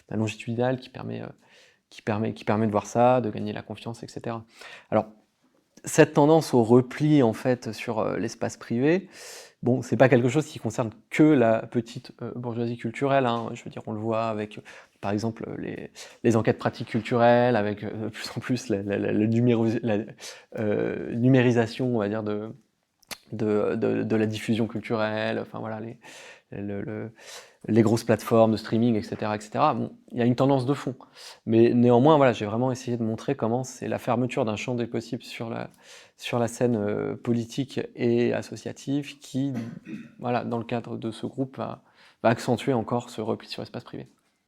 longitudinal qui permet de voir ça, de gagner la confiance, etc. Alors, cette tendance au repli en fait sur l'espace privé, bon, c'est pas quelque chose qui concerne que la petite bourgeoisie culturelle, hein. Je veux dire, on le voit avec, par exemple, les enquêtes pratiques culturelles, avec de plus en plus la numérisation, on va dire, de la diffusion culturelle, enfin voilà, les grosses plateformes de streaming, etc., etc. Bon, il y a une tendance de fond, mais néanmoins, voilà, j'ai vraiment essayé de montrer comment c'est la fermeture d'un champ des possibles sur la scène politique et associative qui, voilà, dans le cadre de ce groupe, va accentuer encore ce repli sur l'espace privé.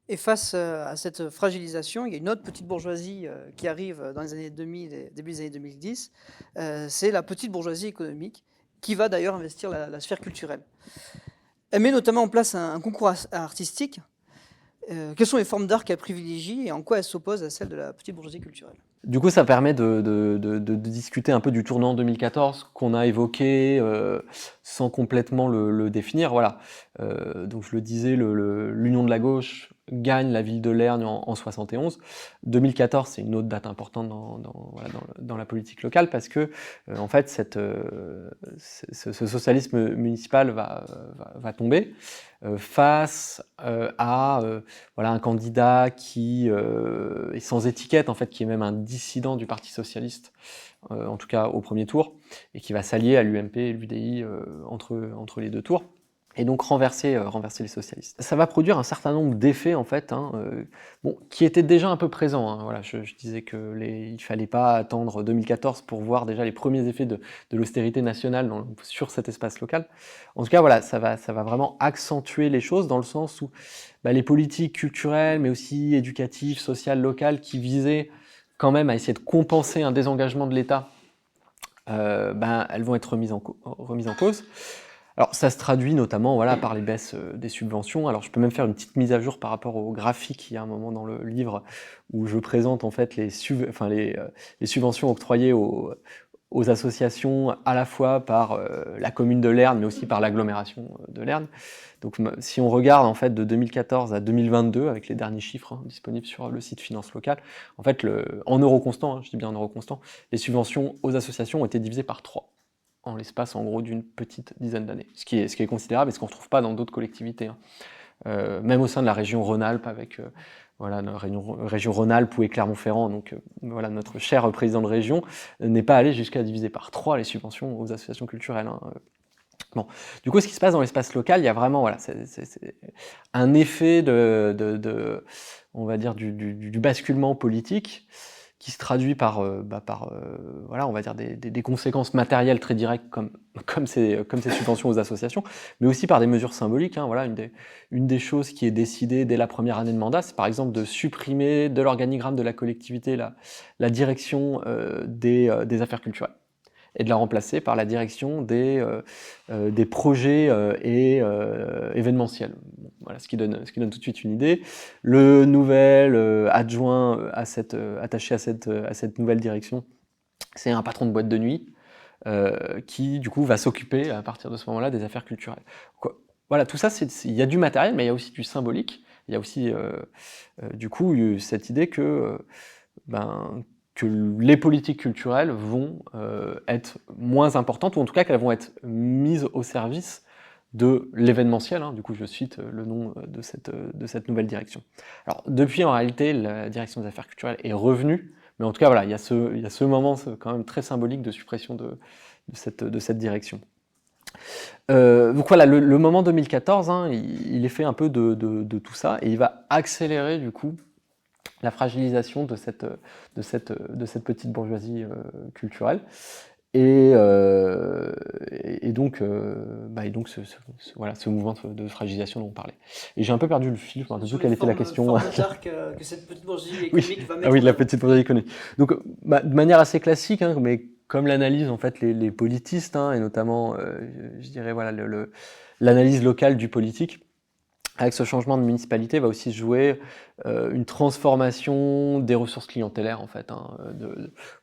Et face à cette fragilisation, il y a une autre petite bourgeoisie qui arrive dans les années 2000 et début des années 2010, c'est la petite bourgeoisie économique, qui va d'ailleurs investir la sphère culturelle. Elle met notamment en place un concours artistique. Quelles sont les formes d'art qu'elle privilégie et en quoi elle s'oppose à celles de la petite bourgeoisie culturelle? Du coup, ça permet de discuter un peu du tournant 2014 qu'on a évoqué sans complètement le définir. Voilà. Donc je le disais, l'Union de la gauche gagne la ville de Lerne en 71. 2014, c'est une autre date importante dans la politique locale, parce que en fait, ce socialisme municipal va tomber face à voilà, un candidat qui est sans étiquette, en fait, qui est même un dissident du Parti socialiste, en tout cas au premier tour, et qui va s'allier à l'UMP et l'UDI entre les deux tours, et donc renverser les socialistes. Ça va produire un certain nombre d'effets, en fait, hein, qui étaient déjà un peu présents, hein. Voilà, je disais qu'il ne fallait pas attendre 2014 pour voir déjà les premiers effets de l'austérité nationale sur cet espace local. En tout cas, voilà, ça va vraiment accentuer les choses, dans le sens où les politiques culturelles, mais aussi éducatives, sociales, locales, qui visaient quand même à essayer de compenser un désengagement de l'État, elles vont être remises en cause. Alors ça se traduit notamment, voilà, par les baisses des subventions. Alors je peux même faire une petite mise à jour par rapport au graphique. Il y a un moment dans le livre où je présente en fait les subventions octroyées aux associations à la fois par la commune de Lerne, mais aussi par l'agglomération de Lerne. Donc si on regarde en fait de 2014 à 2022, avec les derniers chiffres disponibles sur le site Finances Locales, en fait en euros constants, je dis bien en euros constants, les subventions aux associations ont été divisées par 3 en l'espace en gros d'une petite dizaine d'années, ce qui est considérable et ce qu'on ne retrouve pas dans d'autres collectivités. Même au sein de la région Rhône-Alpes, avec voilà, la région Rhône-Alpes et Clermont-Ferrand, donc voilà, notre cher président de région n'est pas allé jusqu'à diviser par 3 les subventions aux associations culturelles. Bon. Du coup, ce qui se passe dans l'espace local, il y a vraiment voilà, c'est un effet on va dire du basculement politique qui se traduit par voilà, on va dire des conséquences matérielles très directes comme ces subventions aux associations, mais aussi par des mesures symboliques. Voilà, une des choses qui est décidée dès la première année de mandat, c'est par exemple de supprimer de l'organigramme de la collectivité la direction des affaires culturelles et de la remplacer par la direction des projets et événementiels. Bon, voilà, ce qui donne tout de suite une idée. Le nouvel adjoint attaché à cette nouvelle direction, c'est un patron de boîte de nuit qui, du coup, va s'occuper, à partir de ce moment-là, des affaires culturelles. Voilà, tout ça, il y a du matériel, mais il y a aussi du symbolique. Il y a aussi, du coup, cette idée que les politiques culturelles vont être moins importantes, ou en tout cas qu'elles vont être mises au service de l'événementiel. Du coup, je cite le nom de cette nouvelle direction. Alors, depuis, en réalité, la direction des affaires culturelles est revenue, mais en tout cas, voilà, il y a ce moment quand même très symbolique de suppression de cette direction. Donc voilà, le moment 2014, il est fait un peu de tout ça, et il va accélérer, du coup, la fragilisation de cette petite bourgeoisie culturelle. Et donc voilà, ce mouvement de fragilisation dont on parlait. Et j'ai un peu perdu le fil, je ne me rappelle plus quelle était la question. Que cette petite bourgeoisie économique va mettre. Ah oui, la petite bourgeoisie économique. Donc, de manière assez classique, mais comme l'analyse en fait les politistes, et notamment, je dirais voilà, l'analyse locale du politique, avec ce changement de municipalité va aussi jouer une transformation des ressources clientélaires en fait,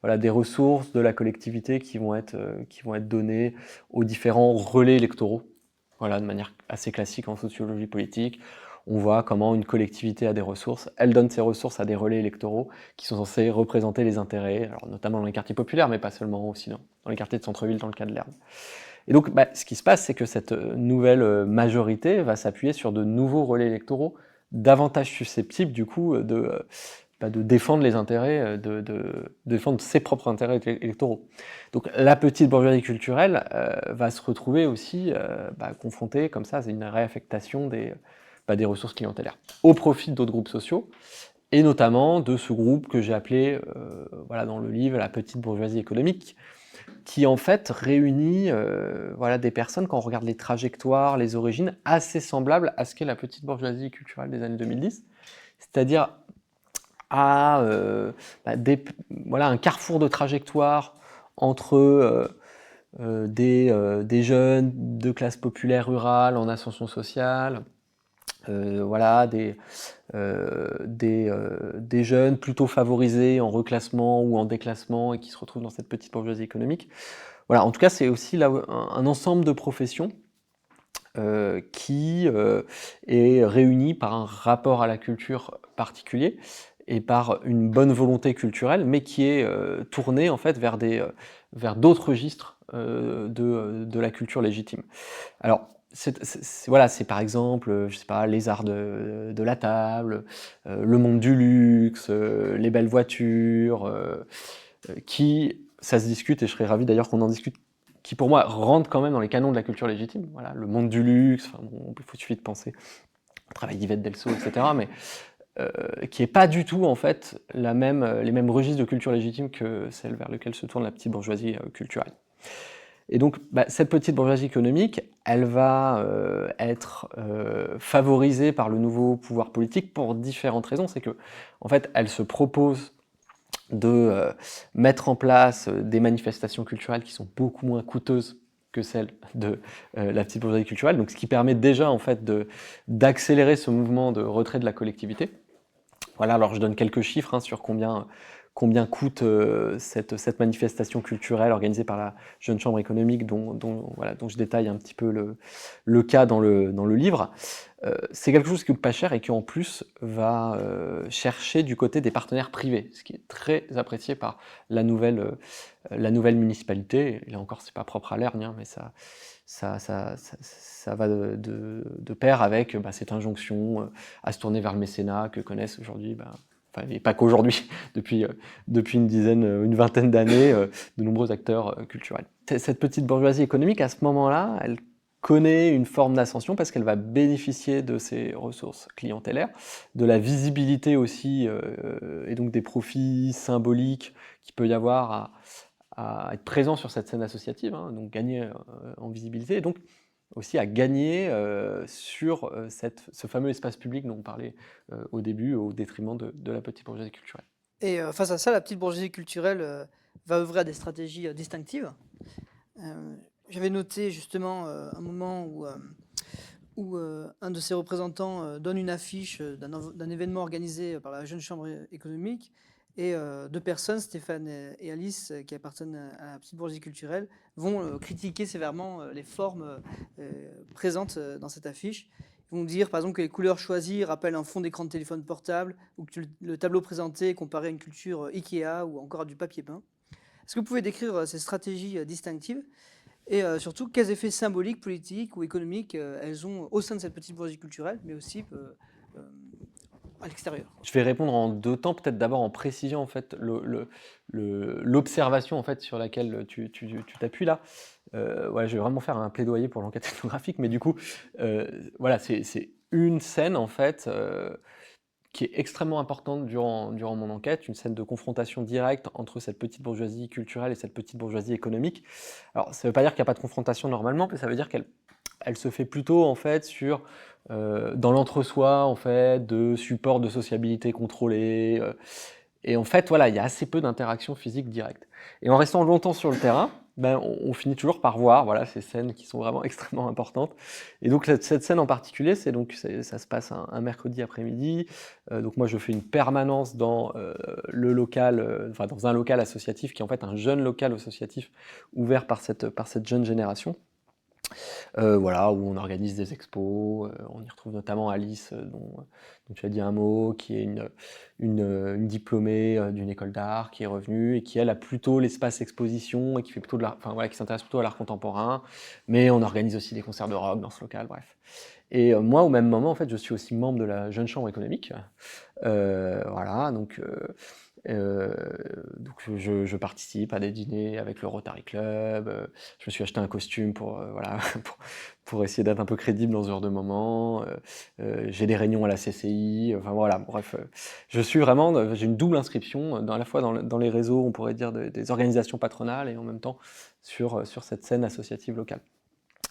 voilà, des ressources de la collectivité qui vont être données aux différents relais électoraux. Voilà, de manière assez classique en sociologie politique, on voit comment une collectivité a des ressources, elle donne ses ressources à des relais électoraux qui sont censés représenter les intérêts, alors notamment dans les quartiers populaires, mais pas seulement, aussi dans les quartiers de centre-ville, dans le cas de Lerne. Et donc, ce qui se passe, c'est que cette nouvelle majorité va s'appuyer sur de nouveaux relais électoraux, davantage susceptibles, du coup, de défendre les intérêts, de défendre ses propres intérêts électoraux. Donc, la petite bourgeoisie culturelle va se retrouver aussi confrontée, comme ça, à une réaffectation des ressources clientélaires, au profit d'autres groupes sociaux, et notamment de ce groupe que j'ai appelé, voilà, dans le livre, la petite bourgeoisie économique, qui en fait réunit voilà, des personnes, quand on regarde les trajectoires, les origines, assez semblables à ce qu'est la petite bourgeoisie culturelle des années 2010, c'est-à-dire à voilà, un carrefour de trajectoire entre des jeunes de classe populaire rurale en ascension sociale, voilà, des jeunes plutôt favorisés en reclassement ou en déclassement et qui se retrouvent dans cette petite bourgeoisie économique. Voilà, en tout cas, c'est aussi là un ensemble de professions qui est réuni par un rapport à la culture particulier et par une bonne volonté culturelle, mais qui est tournée en fait vers d'autres registres de la culture légitime. Alors, voilà, c'est par exemple, je sais pas, les arts de la table, le monde du luxe, les belles voitures, qui, ça se discute, et je serais ravi d'ailleurs qu'on en discute, qui pour moi rentrent quand même dans les canons de la culture légitime. Voilà, le monde du luxe, il suffit de penser au travail d'Yvette Delceau, etc., mais qui n'est pas du tout en fait les mêmes registres de culture légitime que celle vers lesquelles se tourne la petite bourgeoisie culturelle. Et donc, cette petite bourgeoisie économique, elle va être favorisée par le nouveau pouvoir politique pour différentes raisons. C'est que, en fait, elle se propose de mettre en place des manifestations culturelles qui sont beaucoup moins coûteuses que celles de la petite bourgeoisie culturelle, donc ce qui permet déjà en fait d'accélérer ce mouvement de retrait de la collectivité. Voilà, alors je donne quelques chiffres sur combien combien coûte cette manifestation culturelle organisée par la Jeune Chambre économique dont je détaille un petit peu le cas dans le livre. C'est quelque chose qui coûte pas cher et qui en plus va chercher du côté des partenaires privés, ce qui est très apprécié par la nouvelle municipalité. Et là encore, c'est pas propre à l'Ergne, hein, mais ça va de pair avec cette injonction à se tourner vers le mécénat que connaissent aujourd'hui, et pas qu'aujourd'hui, depuis une vingtaine d'années, de nombreux acteurs culturels. Cette petite bourgeoisie économique, à ce moment-là, elle connaît une forme d'ascension parce qu'elle va bénéficier de ses ressources clientélaires, de la visibilité aussi, et donc des profits symboliques qu'il peut y avoir à être présent sur cette scène associative, hein, donc gagner en visibilité, et donc aussi à gagner sur ce fameux espace public dont on parlait au début, au détriment de la petite bourgeoisie culturelle. Et face à ça, la petite bourgeoisie culturelle va œuvrer à des stratégies distinctives. J'avais noté justement un moment où un de ses représentants donne une affiche d'un événement organisé par la Jeune Chambre économique, et deux personnes, Stéphane et Alice, qui appartiennent à la petite bourgeoisie culturelle, vont critiquer sévèrement les formes présentes dans cette affiche. Ils vont dire par exemple que les couleurs choisies rappellent un fond d'écran de téléphone portable, ou que le tableau présenté est comparé à une culture Ikea ou encore à du papier peint. Est-ce que vous pouvez décrire ces stratégies distinctives et surtout quels effets symboliques, politiques ou économiques elles ont au sein de cette petite bourgeoisie culturelle, mais aussi à l'extérieur? Je vais répondre en deux temps, peut-être d'abord en précisant en fait l'observation en fait sur laquelle tu t'appuies là. Je vais vraiment faire un plaidoyer pour l'enquête ethnographique, mais du coup, c'est une scène en fait qui est extrêmement importante durant mon enquête, une scène de confrontation directe entre cette petite bourgeoisie culturelle et cette petite bourgeoisie économique. Alors, ça ne veut pas dire qu'il n'y a pas de confrontation normalement, mais ça veut dire qu'elle se fait plutôt en fait dans l'entre-soi en fait de supports de sociabilité contrôlés. Et en fait, il y a assez peu d'interactions physiques directes. Et en restant longtemps sur le terrain, on finit toujours par voir ces scènes qui sont vraiment extrêmement importantes. Et donc cette scène en particulier, ça se passe un mercredi après-midi. Donc moi, je fais une permanence dans le local, dans un local associatif qui est en fait un jeune local associatif ouvert par cette jeune génération. Où on organise des expos, on y retrouve notamment Alice, dont tu as dit un mot, qui est une diplômée d'une école d'art, qui est revenue et qui, elle, a plutôt l'espace exposition et qui fait plutôt qui s'intéresse plutôt à l'art contemporain, mais on organise aussi des concerts de rock dans ce local, bref. Et moi, au même moment, en fait, je suis aussi membre de la Jeune Chambre économique, donc je participe à des dîners avec le Rotary Club. Je me suis acheté un costume pour essayer d'être un peu crédible dans ce genre de moment. J'ai des réunions à la CCI. Je suis vraiment, j'ai une double inscription, à la fois dans les réseaux, on pourrait dire des organisations patronales, et en même temps sur cette scène associative locale.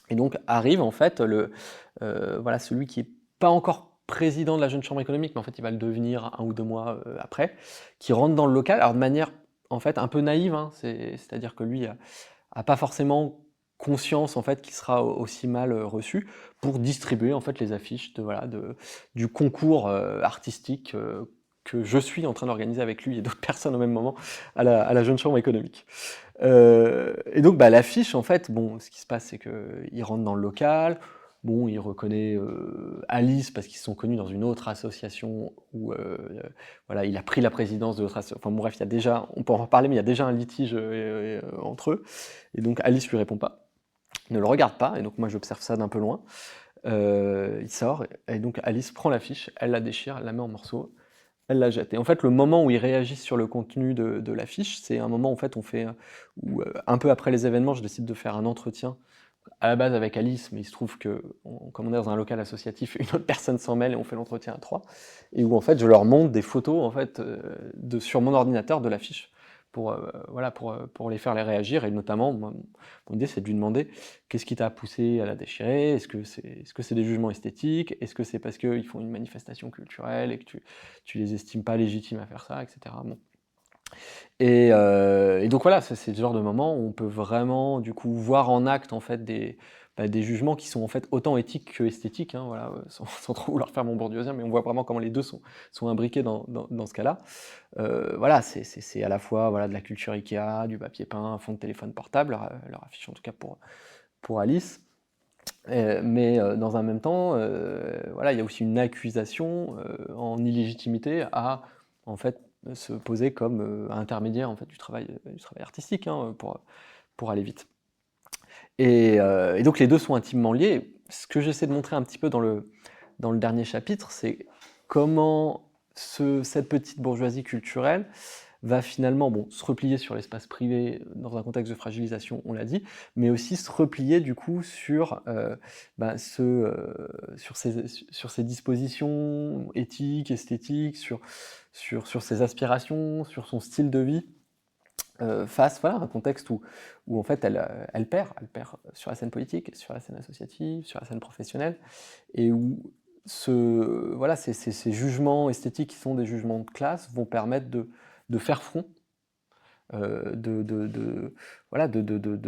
Et donc arrive en fait celui qui n'est pas encore président de la Jeune Chambre économique, mais en fait il va le devenir 1 ou 2 mois après, qui rentre dans le local, alors de manière en fait un peu naïve, hein, c'est-à-dire que lui a pas forcément conscience en fait qu'il sera aussi mal reçu, pour distribuer en fait les affiches du concours artistique que je suis en train d'organiser avec lui et d'autres personnes au même moment à la Jeune Chambre économique. Et donc l'affiche, en fait, ce qui se passe, c'est qu'il rentre dans le local. Il reconnaît Alice parce qu'ils se sont connus dans une autre association où il a pris la présidence de l'autre association. Enfin bref, on peut en reparler, mais il y a déjà un litige entre eux. Et donc Alice lui répond pas, ne le regarde pas, et donc moi j'observe ça d'un peu loin. Il sort, et donc Alice prend l'affiche, elle la déchire, elle la met en morceaux, elle la jette. Et en fait, le moment où ils réagissent sur le contenu de l'affiche, c'est un moment où un peu après les événements, je décide de faire un entretien à la base avec Alice, mais il se trouve que, comme on est dans un local associatif, une autre personne s'en mêle et on fait l'entretien à 3, et où en fait je leur montre des photos en fait sur mon ordinateur de l'affiche pour les faire réagir, et notamment mon idée c'est de lui demander qu'est-ce qui t'a poussé à la déchirer, est-ce que c'est des jugements esthétiques, est-ce que c'est parce qu'ils font une manifestation culturelle et que tu les estimes pas légitimes à faire ça, etc. Et donc c'est le genre de moment où on peut vraiment du coup voir en acte en fait des jugements qui sont en fait autant éthiques que esthétiques, hein, voilà, sans trop vouloir faire mon bourdieusien, mais on voit vraiment comment les deux sont imbriqués dans ce cas-là. Voilà, c'est à la fois voilà, de la culture Ikea, du papier peint, un fond de téléphone portable, leur affiche en tout cas pour Alice. Mais dans un même temps, voilà, il y a aussi une accusation en illégitimité à en fait, se poser comme intermédiaire en fait, du travail artistique hein, pour aller vite. Et donc les deux sont intimement liés. Ce que j'essaie de montrer un petit peu dans le dernier chapitre, c'est comment cette petite bourgeoisie culturelle va finalement se replier sur l'espace privé dans un contexte de fragilisation, on l'a dit, mais aussi se replier du coup sur ces dispositions éthiques, esthétiques, sur ses aspirations, sur son style de vie, face voilà, à un contexte où en fait elle perd sur la scène politique, sur la scène associative, sur la scène professionnelle, et où ces jugements esthétiques qui sont des jugements de classe vont permettre de faire front, de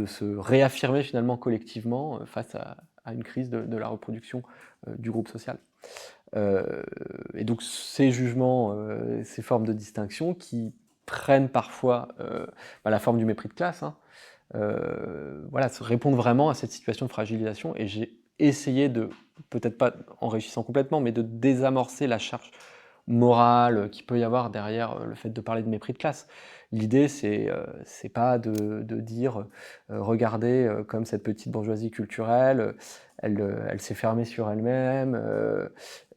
se réaffirmer finalement collectivement face à une crise de la reproduction du groupe social. Et donc ces jugements, ces formes de distinction qui prennent parfois la forme du mépris de classe, hein, répondent vraiment à cette situation de fragilisation, et j'ai essayé de, peut-être pas en réussissant complètement, mais de désamorcer la charge morale qu'il peut y avoir derrière le fait de parler de mépris de classe. L'idée, c'est pas de dire regardez comme cette petite bourgeoisie culturelle, elle s'est fermée sur elle-même,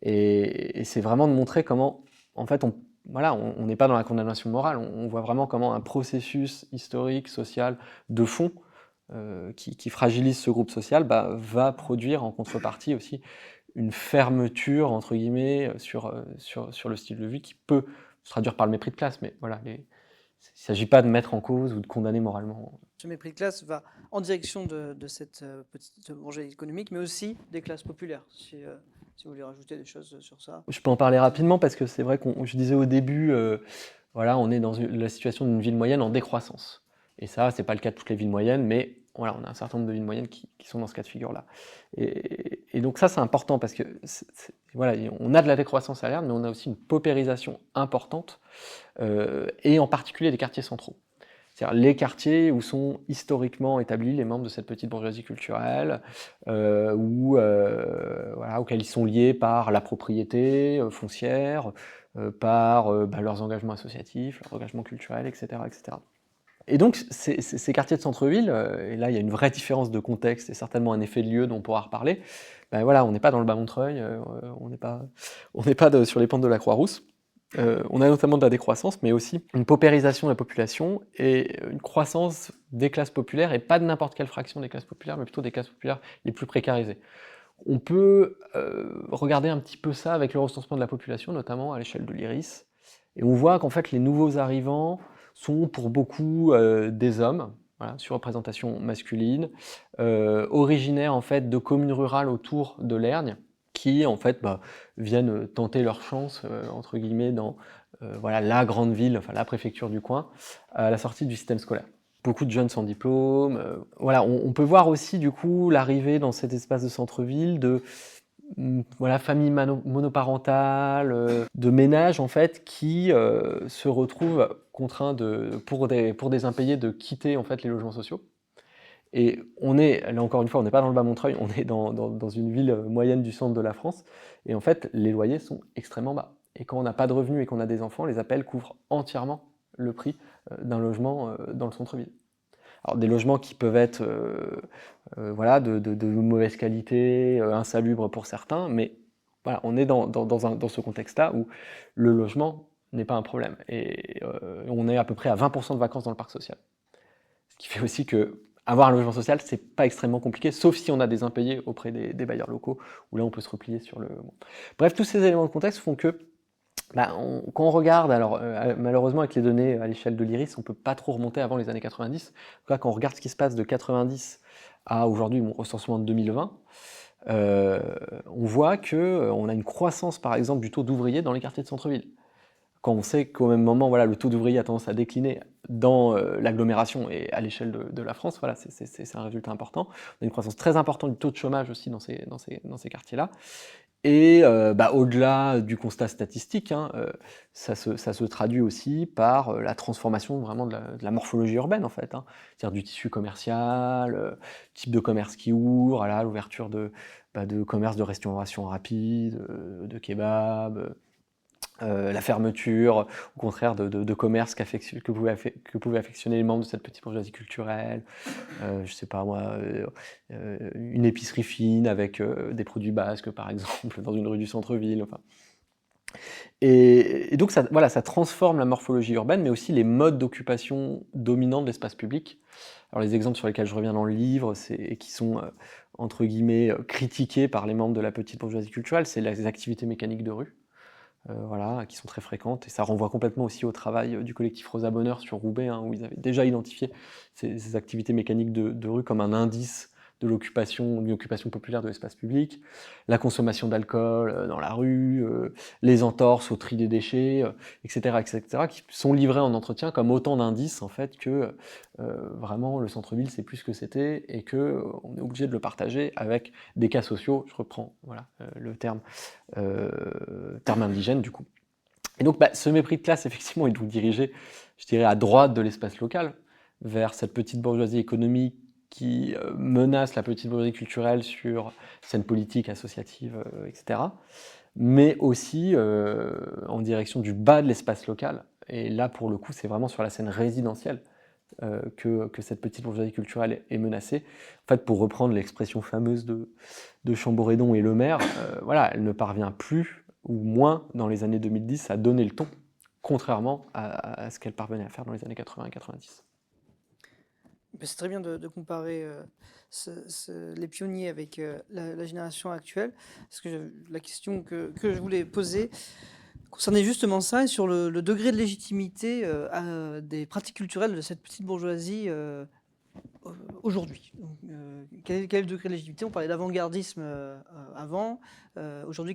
et c'est vraiment de montrer comment, en fait, on n'est pas dans la condamnation morale, on voit vraiment comment un processus historique, social, de fond, qui fragilise ce groupe social, va produire en contrepartie aussi une fermeture, entre guillemets, sur le style de vie qui peut se traduire par le mépris de classe, mais voilà, il ne s'agit pas de mettre en cause ou de condamner moralement. Ce mépris de classe va en direction de cette petite bourgeoisie économique, mais aussi des classes populaires, si vous voulez rajouter des choses sur ça. Je peux en parler rapidement parce que c'est vrai je disais au début, voilà, on est dans la situation d'une ville moyenne en décroissance. Et ça, c'est pas le cas de toutes les villes moyennes, mais voilà, on a un certain nombre de villes moyennes qui sont dans ce cas de figure-là. Et donc ça, c'est important parce que voilà, on a de la décroissance à l'herbe, mais on a aussi une paupérisation importante, et en particulier les quartiers centraux. C'est-à-dire les quartiers où sont historiquement établis les membres de cette petite bourgeoisie culturelle, auxquels ils sont liés par la propriété foncière, par leurs engagements associatifs, leurs engagements culturels, etc. etc. Et donc ces quartiers de centre-ville, et là il y a une vraie différence de contexte et certainement un effet de lieu dont on pourra reparler, voilà, on n'est pas dans le Bas-Montreuil, on n'est pas sur les pentes de la Croix-Rousse. On a notamment de la décroissance, mais aussi une paupérisation de la population et une croissance des classes populaires, et pas de n'importe quelle fraction des classes populaires, mais plutôt des classes populaires les plus précarisées. On peut regarder un petit peu ça avec le recensement de la population, notamment à l'échelle de l'IRIS, et on voit qu'en fait les nouveaux arrivants sont pour beaucoup des hommes, voilà, surreprésentation masculine, originaires en fait de communes rurales autour de Lergne, qui en fait viennent tenter leur chance entre guillemets dans la grande ville, enfin la préfecture du coin, à la sortie du système scolaire. Beaucoup de jeunes sans diplôme. Voilà, on peut voir aussi du coup l'arrivée dans cet espace de centre-ville de familles monoparentales, de ménages en fait qui se retrouvent contraints pour des impayés de quitter en fait les logements sociaux. Et on est, là encore une fois, on n'est pas dans le Bas-Montreuil, on est dans une ville moyenne du centre de la France, et en fait, les loyers sont extrêmement bas. Et quand on n'a pas de revenus et qu'on a des enfants, les APL couvrent entièrement le prix d'un logement dans le centre-ville. Alors des logements qui peuvent être de mauvaise qualité, insalubres pour certains, mais voilà, on est dans ce contexte-là où le logement n'est pas un problème. Et on est à peu près à 20% de vacances dans le parc social. Ce qui fait aussi que avoir un logement social, c'est pas extrêmement compliqué, sauf si on a des impayés auprès des bailleurs locaux, où là on peut se replier sur le... Bon. Bref, tous ces éléments de contexte font que, quand on regarde, alors malheureusement avec les données à l'échelle de l'IRIS, on peut pas trop remonter avant les années 90. En tout cas, quand on regarde ce qui se passe de 90 à aujourd'hui, mon recensement de 2020, on voit qu'on a une croissance par exemple du taux d'ouvriers dans les quartiers de centre-ville. quand on sait qu'au même moment, voilà, le taux d'ouvriers a tendance à décliner dans l'agglomération et à l'échelle de la France, voilà, c'est un résultat important. On a une croissance très importante du taux de chômage aussi dans ces quartiers-là. Et au-delà du constat statistique, hein, ça se traduit aussi par la transformation vraiment de la morphologie urbaine, en fait, hein. C'est-à-dire du tissu commercial, type de commerce qui ouvre, voilà, l'ouverture de commerces de restauration rapide, de kebab, la fermeture, au contraire, de commerces que pouvaient affectionner les membres de cette petite bourgeoisie culturelle. Je sais pas moi, une épicerie fine avec des produits basques, par exemple, dans une rue du centre-ville. Enfin. Et donc, voilà, ça transforme la morphologie urbaine, mais aussi les modes d'occupation dominants de l'espace public. Alors, les exemples sur lesquels je reviens dans le livre, et qui sont, entre guillemets, critiqués par les membres de la petite bourgeoisie culturelle, c'est les activités mécaniques de rue. Voilà, qui sont très fréquentes, et ça renvoie complètement aussi au travail du collectif Rosa Bonheur sur Roubaix, hein, où ils avaient déjà identifié ces activités mécaniques de rue comme un indice de d'une occupation populaire de l'espace public, la consommation d'alcool dans la rue, les entorses au tri des déchets, etc., qui sont livrés en entretien comme autant d'indices en fait que vraiment le centre-ville c'est plus ce que c'était, et que on est obligé de le partager avec des cas sociaux. Je reprends voilà, le terme indigène du coup. Et donc ce mépris de classe, effectivement, est donc dirigé, je dirais, à droite de l'espace local, vers cette petite bourgeoisie économique qui menace la petite bourgeoisie culturelle sur scène politique, associative, etc. Mais aussi en direction du bas de l'espace local. Et là, pour le coup, c'est vraiment sur la scène résidentielle que cette petite bourgeoisie culturelle est menacée. En fait, pour reprendre l'expression fameuse de Chamboredon et Lemaire, voilà, elle ne parvient plus, ou moins, dans les années 2010, à donner le ton, contrairement à ce qu'elle parvenait à faire dans les années 80 et 90. C'est très bien de comparer les pionniers avec la génération actuelle, parce que la question que je voulais poser concernait justement ça, et sur le degré de légitimité des pratiques culturelles de cette petite bourgeoisie aujourd'hui. Quel est le degré de légitimité? On parlait d'avant-gardisme avant. Aujourd'hui,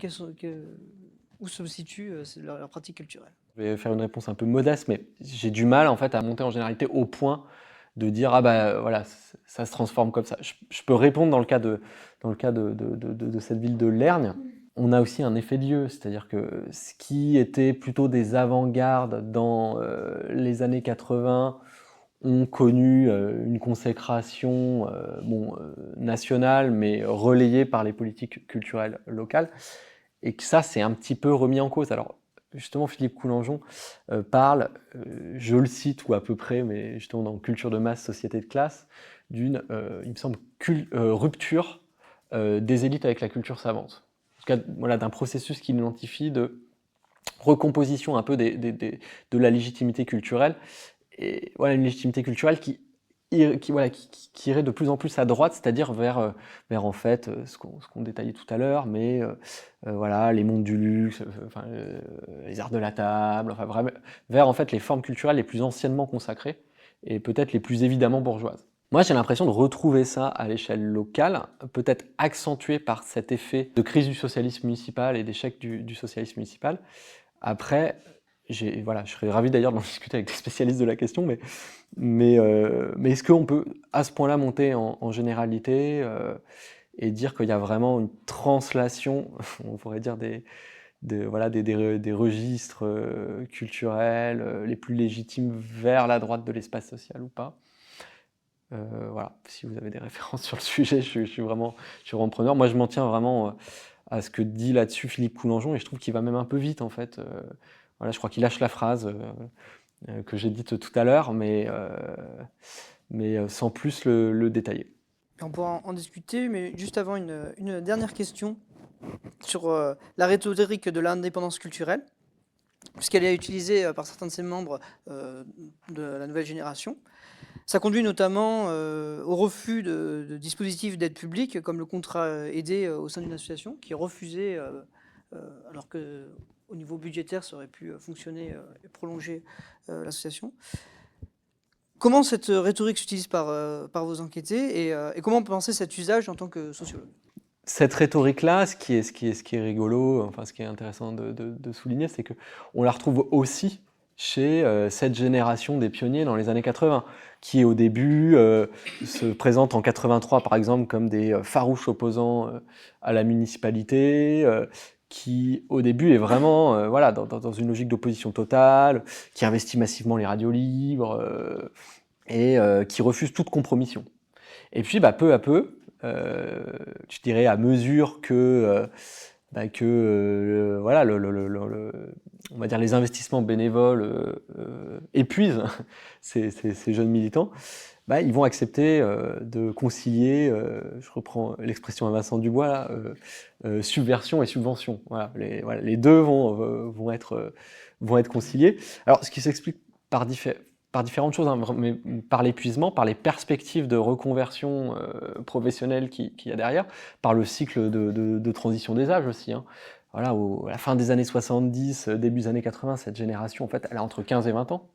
où se situe leur pratique culturelle? Je vais faire une réponse un peu modeste, mais j'ai du mal en fait à monter en généralité au point de dire ah bah voilà, ça se transforme comme ça. Je peux répondre dans le cas de cette ville de Lergne. On a aussi un effet de lieu, c'est-à-dire que ce qui était plutôt des avant-gardes dans les années 80 ont connu une consécration nationale, mais relayée par les politiques culturelles locales, et que ça, c'est un petit peu remis en cause. Alors, justement, Philippe Coulangeon parle, je le cite, ou à peu près, mais justement dans Culture de masse, société de classe, d'une, il me semble, rupture des élites avec la culture savante. En tout cas, voilà, d'un processus qu'il identifie de recomposition un peu de la légitimité culturelle, et voilà, une légitimité culturelle qui irait de plus en plus à droite, c'est-à-dire vers en fait ce qu'on détaillait tout à l'heure, mais voilà, les mondes du luxe, les arts de la table, enfin vraiment, vers en fait les formes culturelles les plus anciennement consacrées et peut-être les plus évidemment bourgeoises. Moi, j'ai l'impression de retrouver ça à l'échelle locale, peut-être accentué par cet effet de crise du socialisme municipal et d'échec du socialisme municipal. Après, je serais ravi d'ailleurs d'en discuter avec des spécialistes de la question, mais est-ce qu'on peut à ce point-là monter en généralité et dire qu'il y a vraiment une translation, on pourrait dire des registres culturels les plus légitimes vers la droite de l'espace social ou pas? Voilà, si vous avez des références sur le sujet, je suis vraiment preneur. Moi, je m'en tiens vraiment à ce que dit là-dessus Philippe Coulangeon, et je trouve qu'il va même un peu vite en fait. Voilà, je crois qu'il lâche la phrase que j'ai dite tout à l'heure, mais sans plus le détailler. On pourra en discuter, mais juste avant, une dernière question sur la rhétorique de l'indépendance culturelle, puisqu'elle est utilisée par certains de ses membres de la nouvelle génération. Ça conduit notamment au refus de dispositifs d'aide publique, comme le contrat aidé au sein d'une association, qui est refusé, alors qu'au niveau budgétaire, ça aurait pu fonctionner et prolonger l'association. Comment cette rhétorique s'utilise par vos enquêtés, et comment penser cet usage en tant que sociologue? cette rhétorique-là, ce qui est rigolo, enfin ce qui est intéressant de souligner, c'est qu'on la retrouve aussi chez cette génération des pionniers dans les années 80, qui au début se présentent en 83 par exemple comme des farouches opposants à la municipalité, qui au début est vraiment voilà, dans une logique d'opposition totale, qui investit massivement les radios libres et qui refuse toute compromission. Et puis peu à peu, je dirais à mesure que voilà, on va dire les investissements bénévoles épuisent ces jeunes militants, ils vont accepter de concilier, je reprends l'expression à Vincent Dubois, là, subversion et subvention. Voilà, les deux vont être conciliés. Alors, ce qui s'explique par différentes choses, hein, mais par l'épuisement, par les perspectives de reconversion professionnelle qu'il y a derrière, par le cycle de transition des âges aussi. Hein. Voilà, à la fin des années 70, début des années 80, cette génération, en fait, elle a entre 15 et 20 ans.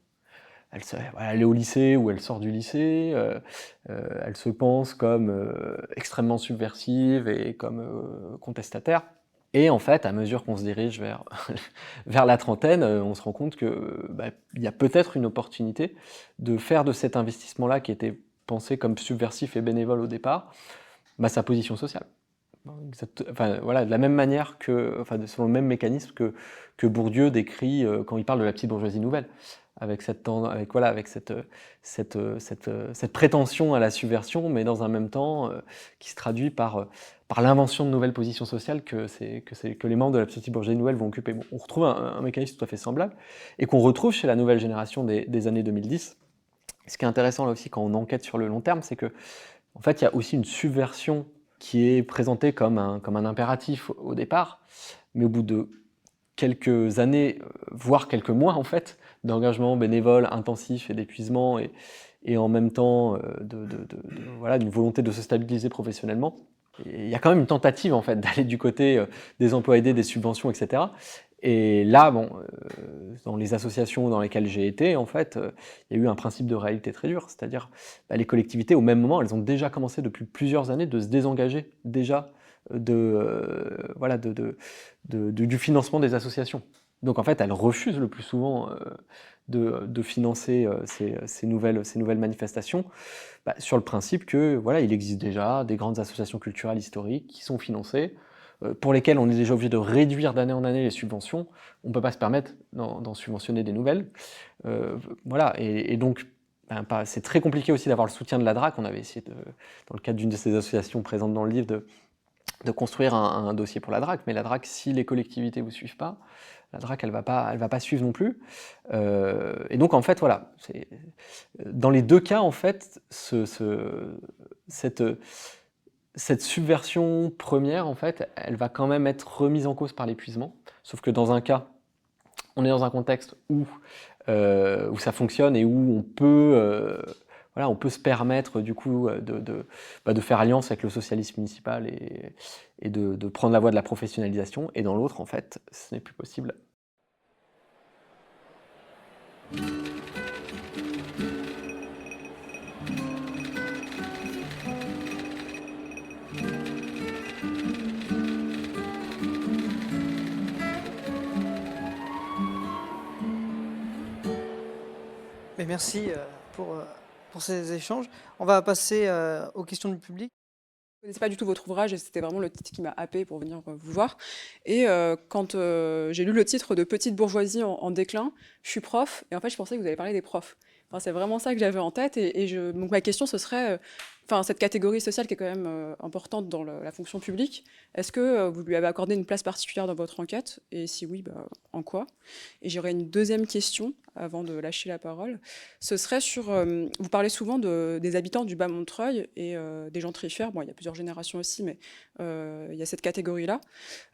Elle est au lycée ou elle sort du lycée, elle se pense comme extrêmement subversive et comme contestataire. Et en fait, à mesure qu'on se dirige vers la trentaine, on se rend compte qu'il y a peut-être une opportunité de faire de cet investissement-là, qui était pensé comme subversif et bénévole au départ, sa position sociale. Voilà, de la même manière selon le même mécanisme que Bourdieu décrit quand il parle de la petite bourgeoisie nouvelle, avec cette prétention à la subversion, mais dans un même temps qui se traduit par l'invention de nouvelles positions sociales que les membres de la petite bourgeoisie nouvelle vont occuper. Bon, on retrouve un mécanisme tout à fait semblable, et qu'on retrouve chez la nouvelle génération des années 2010. Ce qui est intéressant là aussi quand on enquête sur le long terme, c'est que en fait, il y a aussi une subversion qui est présentée comme un impératif au départ, mais au bout de quelques années, voire quelques mois en fait, d'engagement bénévole intensif et d'épuisement, et en même temps voilà, d'une volonté de se stabiliser professionnellement. Et il y a quand même une tentative en fait d'aller du côté des emplois aidés, des subventions, etc. Et là, dans les associations dans lesquelles j'ai été, en fait, il y a eu un principe de réalité très dur, c'est-à-dire les collectivités, au même moment, elles ont déjà commencé depuis plusieurs années de se désengager déjà du financement des associations. Donc en fait, elles refusent le plus souvent de financer ces nouvelles manifestations, sur le principe que voilà, il existe déjà des grandes associations culturelles historiques qui sont financées, pour lesquelles on est déjà obligé de réduire d'année en année les subventions. On ne peut pas se permettre d'en subventionner des nouvelles. Voilà, et donc c'est très compliqué aussi d'avoir le soutien de la DRAC. On avait essayé, dans le cadre d'une de ces associations présentes dans le livre, de construire un dossier pour la DRAC, mais la DRAC, si les collectivités ne vous suivent pas, la DRAC, elle va pas suivre non plus. Et donc, en fait, voilà, dans les deux cas, en fait, cette subversion première, en fait, elle va quand même être remise en cause par l'épuisement, sauf que dans un cas, on est dans un contexte où ça fonctionne et où on peut se permettre du coup de faire alliance avec le socialisme municipal et de prendre la voie de la professionnalisation, et dans l'autre, en fait, ce n'est plus possible. Mais merci pour ces échanges. On va passer aux questions du public. Je ne connaissais pas du tout votre ouvrage et c'était vraiment le titre qui m'a happée pour venir vous voir. Et quand j'ai lu le titre de Petite bourgeoisie en déclin, je suis prof et en fait je pensais que vous alliez parler des profs. Enfin, c'est vraiment ça que j'avais en tête donc ma question ce serait, cette catégorie sociale qui est quand même importante dans la fonction publique, est-ce que vous lui avez accordé une place particulière dans votre enquête? Et si oui, en quoi? Et j'aurais une deuxième question avant de lâcher la parole. Ce serait sur, vous parlez souvent des habitants du Bas-Montreuil et des gentrifères. Bon, il y a plusieurs générations aussi, mais il y a cette catégorie-là.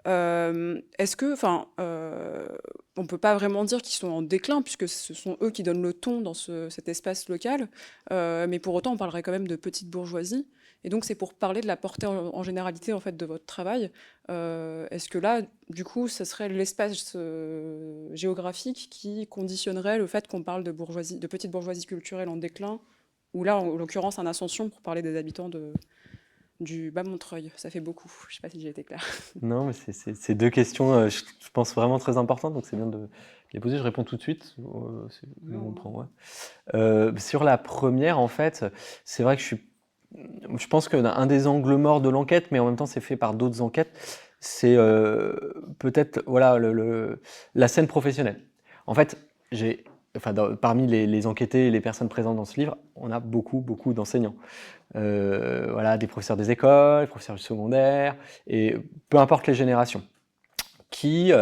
Est-ce que, on ne peut pas vraiment dire qu'ils sont en déclin, puisque ce sont eux qui donnent le ton dans cet espace local, mais pour autant, on parlerait quand même de petite bourgeoisie. Et donc, c'est pour parler de la portée en généralité en fait, de votre travail. Est-ce que là, du coup, ce serait l'espace géographique qui conditionnerait le fait qu'on parle de petite bourgeoisie culturelle en déclin, ou là, en l'occurrence, en ascension, pour parler des habitants du bas Montreuil? Ça fait beaucoup. Je sais pas si j'ai été claire. Non, mais c'est deux questions, je pense vraiment très importantes, donc c'est bien de les poser. Je réponds tout de suite. On prend, ouais. Sur la première, en fait, c'est vrai que je pense qu'un des angles morts de l'enquête, mais en même temps c'est fait par d'autres enquêtes, c'est peut-être voilà, la scène professionnelle. En fait, parmi les enquêtés et les personnes présentes dans ce livre, on a beaucoup d'enseignants. Voilà, des professeurs des écoles, professeurs du secondaire, et peu importe les générations, qui,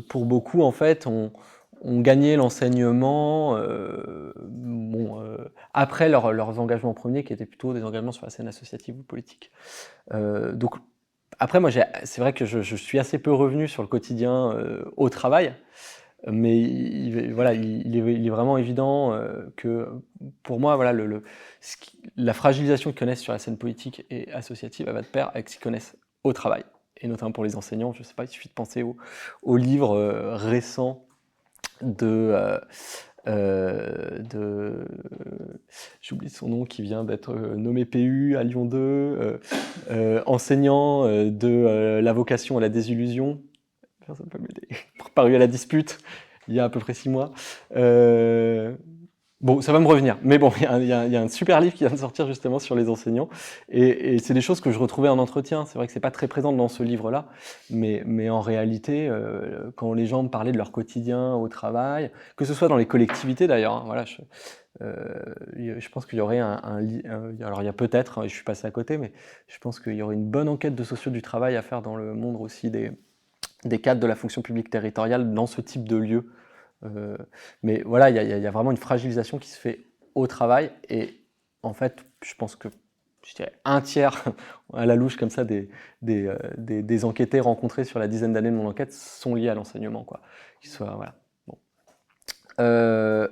pour beaucoup, en fait, ont gagné l'enseignement après leurs engagements premiers, qui étaient plutôt des engagements sur la scène associative ou politique. Donc, après, moi, c'est vrai que je suis assez peu revenu sur le quotidien au travail, mais voilà, il est vraiment évident que, pour moi, voilà, la fragilisation qu'ils connaissent sur la scène politique et associative, elle va de pair avec ce qu'ils connaissent au travail. Et notamment pour les enseignants, je ne sais pas, il suffit de penser au livre récent j'oublie son nom, qui vient d'être nommé PU à Lyon 2, enseignant de la vocation à la désillusion. Personne ne peut m'aider. Paru à la dispute, il y a à peu près 6 mois. Bon, ça va me revenir, mais bon, il y a un super livre qui vient de sortir justement sur les enseignants, et c'est des choses que je retrouvais en entretien. C'est vrai que c'est pas très présent dans ce livre-là, mais en réalité, quand les gens me parlaient de leur quotidien au travail, que ce soit dans les collectivités d'ailleurs, hein, voilà, je pense qu'il y aurait alors il y a peut-être, je suis passé à côté, mais je pense qu'il y aurait une bonne enquête de sociaux du travail à faire dans le monde aussi des cadres de la fonction publique territoriale dans ce type de lieu. Mais voilà, il y a vraiment une fragilisation qui se fait au travail, et en fait, je pense que, je dirais, un tiers à la louche comme ça des enquêtés rencontrés sur la dizaine d'années de mon enquête sont liés à l'enseignement, quoi. Voilà. Bon.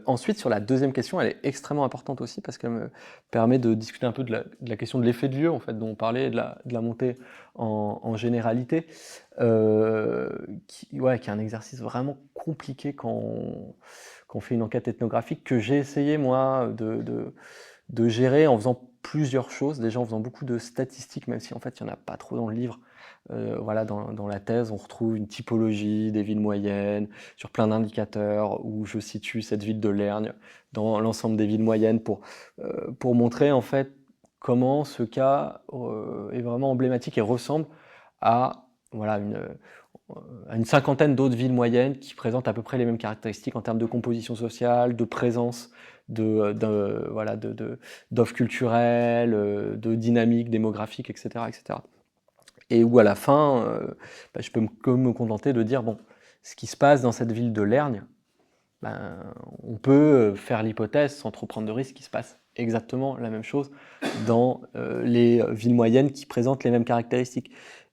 Ensuite, sur la deuxième question, elle est extrêmement importante aussi parce qu'elle me permet de discuter un peu de la question de l'effet de lieu, en fait, dont on parlait, de la montée en généralité, qui est un exercice vraiment compliqué quand on fait une enquête ethnographique, que j'ai essayé, moi, de gérer en faisant plusieurs choses. Déjà en faisant beaucoup de statistiques, même si en fait il n'y en a pas trop dans le livre. Voilà, dans la thèse, on retrouve une typologie des villes moyennes sur plein d'indicateurs où je situe cette ville de Lergne dans l'ensemble des villes moyennes pour montrer en fait comment ce cas est vraiment emblématique et ressemble à voilà, une cinquantaine d'autres villes moyennes qui présentent à peu près les mêmes caractéristiques en termes de composition sociale, de présence, d'offres culturelles, de dynamique démographique, etc., etc. Et où à la fin, je peux me contenter de dire, bon, ce qui se passe dans cette ville de Lergne, on peut faire l'hypothèse, sans trop prendre de risques, qu'il se passe exactement la même chose dans les villes moyennes qui présentent les mêmes caractéristiques.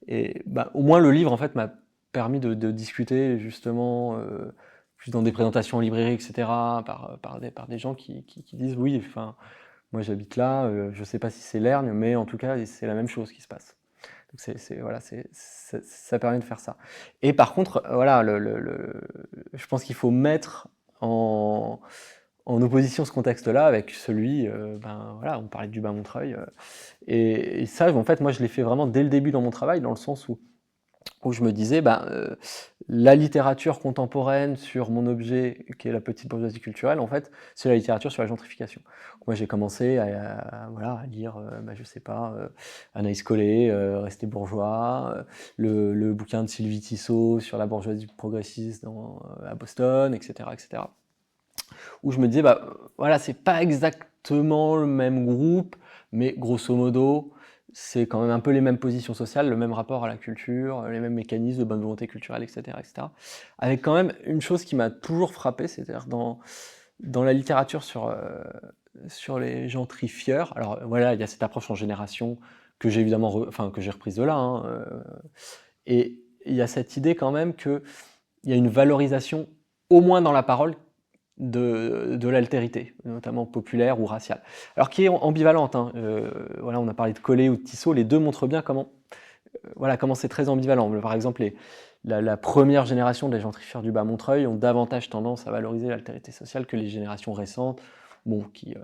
Et au moins le livre en fait m'a permis de discuter justement plus dans des présentations en librairie, etc., par des gens qui disent oui, enfin, moi j'habite là, je ne sais pas si c'est Lergne, mais en tout cas c'est la même chose qui se passe. Donc ça permet de faire ça. Et par contre, voilà, je pense qu'il faut mettre en opposition ce contexte-là avec celui, voilà, on parlait du bas Montreuil, et ça, en fait, moi je l'ai fait vraiment dès le début dans mon travail, dans le sens où je me disais, la littérature contemporaine sur mon objet, qui est la petite bourgeoisie culturelle, en fait, c'est la littérature sur la gentrification. Moi, j'ai commencé à lire, je sais pas, Anaïs Collet, Rester bourgeois, le bouquin de Sylvie Tissot sur la bourgeoisie progressiste à Boston, etc., etc. Où je me disais, voilà, c'est pas exactement le même groupe, mais grosso modo, c'est quand même un peu les mêmes positions sociales, le même rapport à la culture, les mêmes mécanismes de bonne volonté culturelle, etc., etc. Avec quand même une chose qui m'a toujours frappé, c'est-à-dire dans la littérature sur les gentrifieurs. Alors voilà, il y a cette approche en génération que j'ai évidemment, que j'ai reprise de là, hein, et il y a cette idée quand même qu'il y a une valorisation, au moins dans la parole, de l'altérité, notamment populaire ou raciale. Alors qui est ambivalente, hein. Voilà, on a parlé de Collet ou de Tissot, les deux montrent bien comment c'est très ambivalent. Par exemple, la première génération des gentrifieurs du bas Montreuil ont davantage tendance à valoriser l'altérité sociale que les générations récentes, bon, qui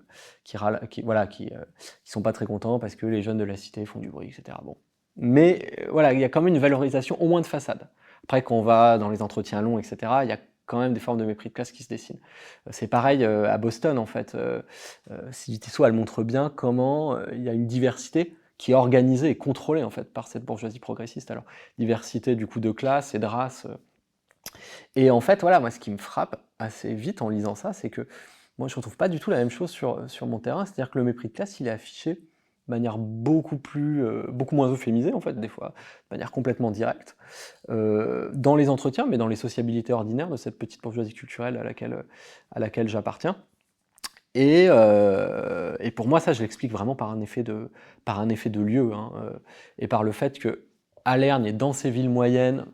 sont pas très contents parce que les jeunes de la cité font du bruit, etc. Bon. Mais voilà, il y a quand même une valorisation, au moins de façade. Après, quand on va dans les entretiens longs, etc., il y a quand même des formes de mépris de classe qui se dessinent. C'est pareil à Boston, en fait. Sylvie Tesson, elle montre bien comment il y a une diversité qui est organisée et contrôlée, en fait, par cette bourgeoisie progressiste. Alors, diversité, du coup, de classe et de race. Et en fait, voilà, moi, ce qui me frappe assez vite en lisant ça, c'est que moi, je ne retrouve pas du tout la même chose sur mon terrain. C'est-à-dire que le mépris de classe, il est affiché de manière beaucoup moins euphémisée, en fait, des fois, de manière complètement directe, dans les entretiens, mais dans les sociabilités ordinaires de cette petite bourgeoisie culturelle à laquelle j'appartiens. Et pour moi, ça, je l'explique vraiment par un effet de lieu, hein, et par le fait qu'à Lerney et dans ces villes moyennes,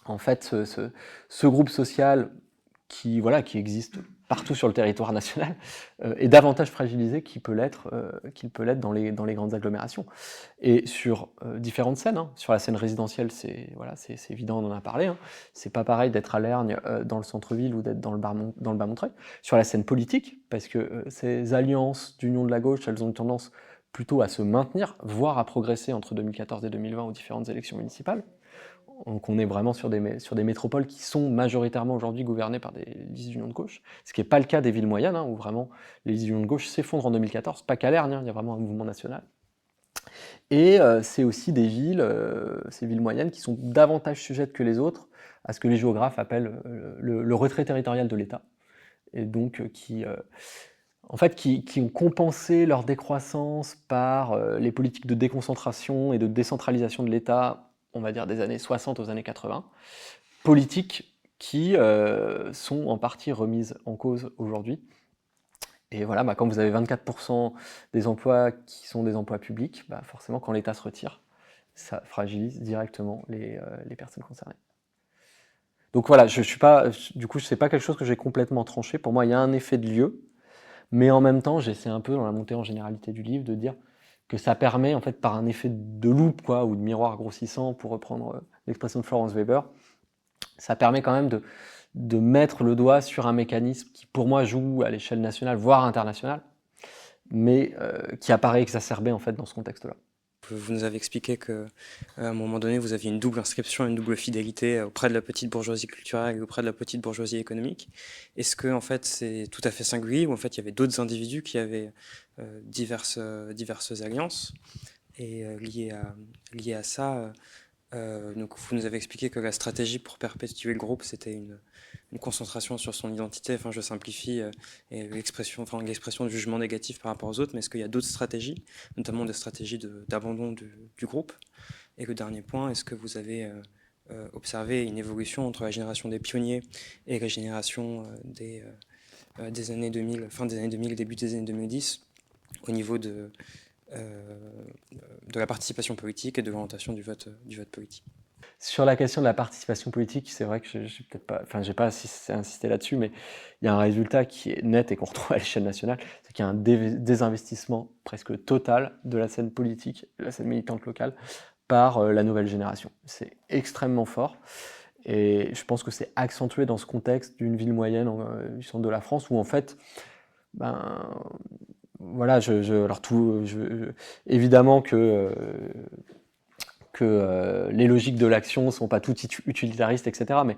en fait, ce groupe social qui existe partout sur le territoire national, est davantage fragilisé qu'il peut l'être dans les grandes agglomérations. Et sur différentes scènes, hein. Sur la scène résidentielle, c'est évident, on en a parlé, hein. C'est pas pareil d'être à Lerney, dans le centre-ville, ou d'être dans le Bas-Montreuil. Sur la scène politique, parce que ces alliances d'union de la gauche, elles ont une tendance plutôt à se maintenir, voire à progresser entre 2014 et 2020 aux différentes élections municipales. Donc on est vraiment sur des métropoles qui sont majoritairement aujourd'hui gouvernées par des listes d'union de gauche, ce qui n'est pas le cas des villes moyennes, hein, où vraiment les listes d'union de gauche s'effondrent en 2014, pas qu'à Lerney, hein, il y a vraiment un mouvement national. Et c'est aussi ces villes moyennes, qui sont davantage sujettes que les autres à ce que les géographes appellent le retrait territorial de l'État, et donc qui ont compensé leur décroissance par les politiques de déconcentration et de décentralisation de l'État, on va dire des années 60 aux années 80, politiques qui sont en partie remises en cause aujourd'hui. Et voilà, quand vous avez 24% des emplois qui sont des emplois publics, forcément, quand l'État se retire, ça fragilise directement les personnes concernées. Donc voilà, du coup, c'est pas quelque chose que j'ai complètement tranché. Pour moi, il y a un effet de lieu, mais en même temps, j'essaie un peu, dans la montée en généralité du livre, de dire que ça permet, en fait, par un effet de loupe, ou de miroir grossissant, pour reprendre l'expression de Florence Weber, ça permet quand même de mettre le doigt sur un mécanisme qui, pour moi, joue à l'échelle nationale, voire internationale, mais qui apparaît exacerbé, en fait, dans ce contexte-là. Vous nous avez expliqué qu'à un moment donné, vous aviez une double inscription, une double fidélité auprès de la petite bourgeoisie culturelle et auprès de la petite bourgeoisie économique. Est-ce que, en fait, c'est tout à fait singulier, ou en fait, il y avait d'autres individus qui avaient diverses alliances, et liées à ça, donc vous nous avez expliqué que la stratégie pour perpétuer le groupe, c'était une concentration sur son identité, enfin je simplifie, et l'expression de jugement négatif par rapport aux autres, mais est-ce qu'il y a d'autres stratégies, notamment des stratégies d'abandon du groupe? Et le dernier point, est-ce que vous avez observé une évolution entre la génération des pionniers et la génération des années 2000, fin des années 2000, début des années 2010, au niveau de la participation politique et de l'orientation du vote politique? Sur la question de la participation politique, c'est vrai que j'ai pas insisté là-dessus, mais il y a un résultat qui est net et qu'on retrouve à l'échelle nationale, c'est qu'il y a un désinvestissement presque total de la scène politique, de la scène militante locale, par la nouvelle génération. C'est extrêmement fort, et je pense que c'est accentué dans ce contexte d'une ville moyenne du centre de la France, où en fait, voilà, évidemment que les logiques de l'action ne sont pas toutes utilitaristes, etc. Mais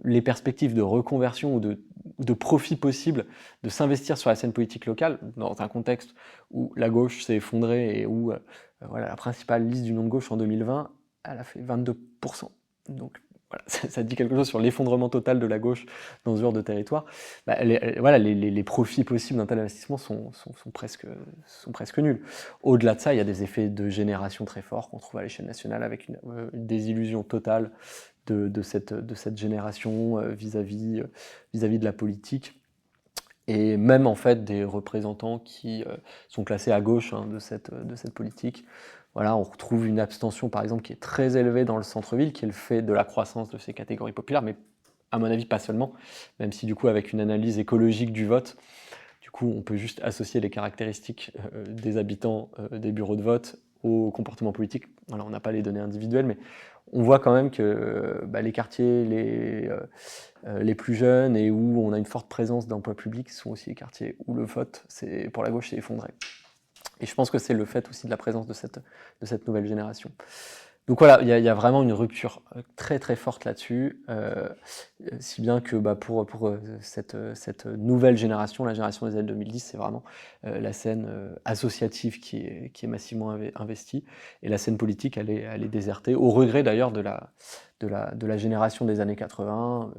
les perspectives de reconversion ou de profit possible de s'investir sur la scène politique locale, dans un contexte où la gauche s'est effondrée et où la principale liste d'union de gauche en 2020, elle a fait 22%. Donc voilà, ça dit quelque chose sur l'effondrement total de la gauche dans ce genre de territoire. Les profits possibles d'un tel investissement sont presque nuls. Au-delà de ça, il y a des effets de génération très forts qu'on trouve à l'échelle nationale, avec une désillusion totale de cette génération vis-à-vis de la politique. Et même en fait des représentants qui sont classés à gauche, hein, de cette politique. Voilà, on retrouve une abstention, par exemple, qui est très élevée dans le centre-ville, qui est le fait de la croissance de ces catégories populaires, mais à mon avis, pas seulement, même si du coup, avec une analyse écologique du vote, du coup, on peut juste associer les caractéristiques des habitants des bureaux de vote au comportement politique. Voilà, on n'a pas les données individuelles, mais on voit quand même que les quartiers les plus jeunes et où on a une forte présence d'emplois publics sont aussi les quartiers où le vote, pour la gauche, s'est effondré. Et je pense que c'est le fait aussi de la présence de cette nouvelle génération. Donc voilà, il y a vraiment une rupture très très forte là-dessus, si bien que pour cette nouvelle génération, la génération des années 2010, c'est vraiment la scène associative qui est massivement investie, et la scène politique, elle est désertée, au regret d'ailleurs de la génération des années 80.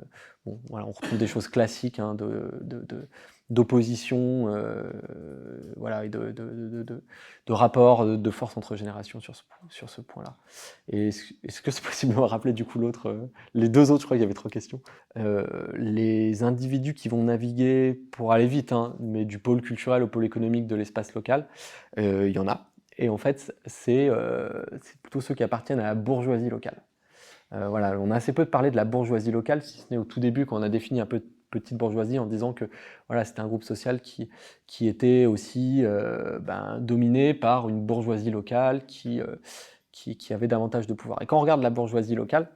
Bon, voilà, on retrouve des choses classiques d'opposition, voilà, et de rapport de force entre générations sur ce point-là. Et est-ce que c'est possible de me rappeler du coup les deux autres, je crois qu'il y avait 3 questions. Les individus qui vont naviguer, pour aller vite, mais du pôle culturel au pôle économique de l'espace local, il y en a. Et en fait, c'est plutôt ceux qui appartiennent à la bourgeoisie locale. Voilà, on a assez peu parlé de la bourgeoisie locale, si ce n'est au tout début, quand on a défini un peu de petite bourgeoisie en disant que voilà, c'était un groupe social qui était aussi dominé par une bourgeoisie locale qui avait davantage de pouvoir. Et quand on regarde la bourgeoisie locale,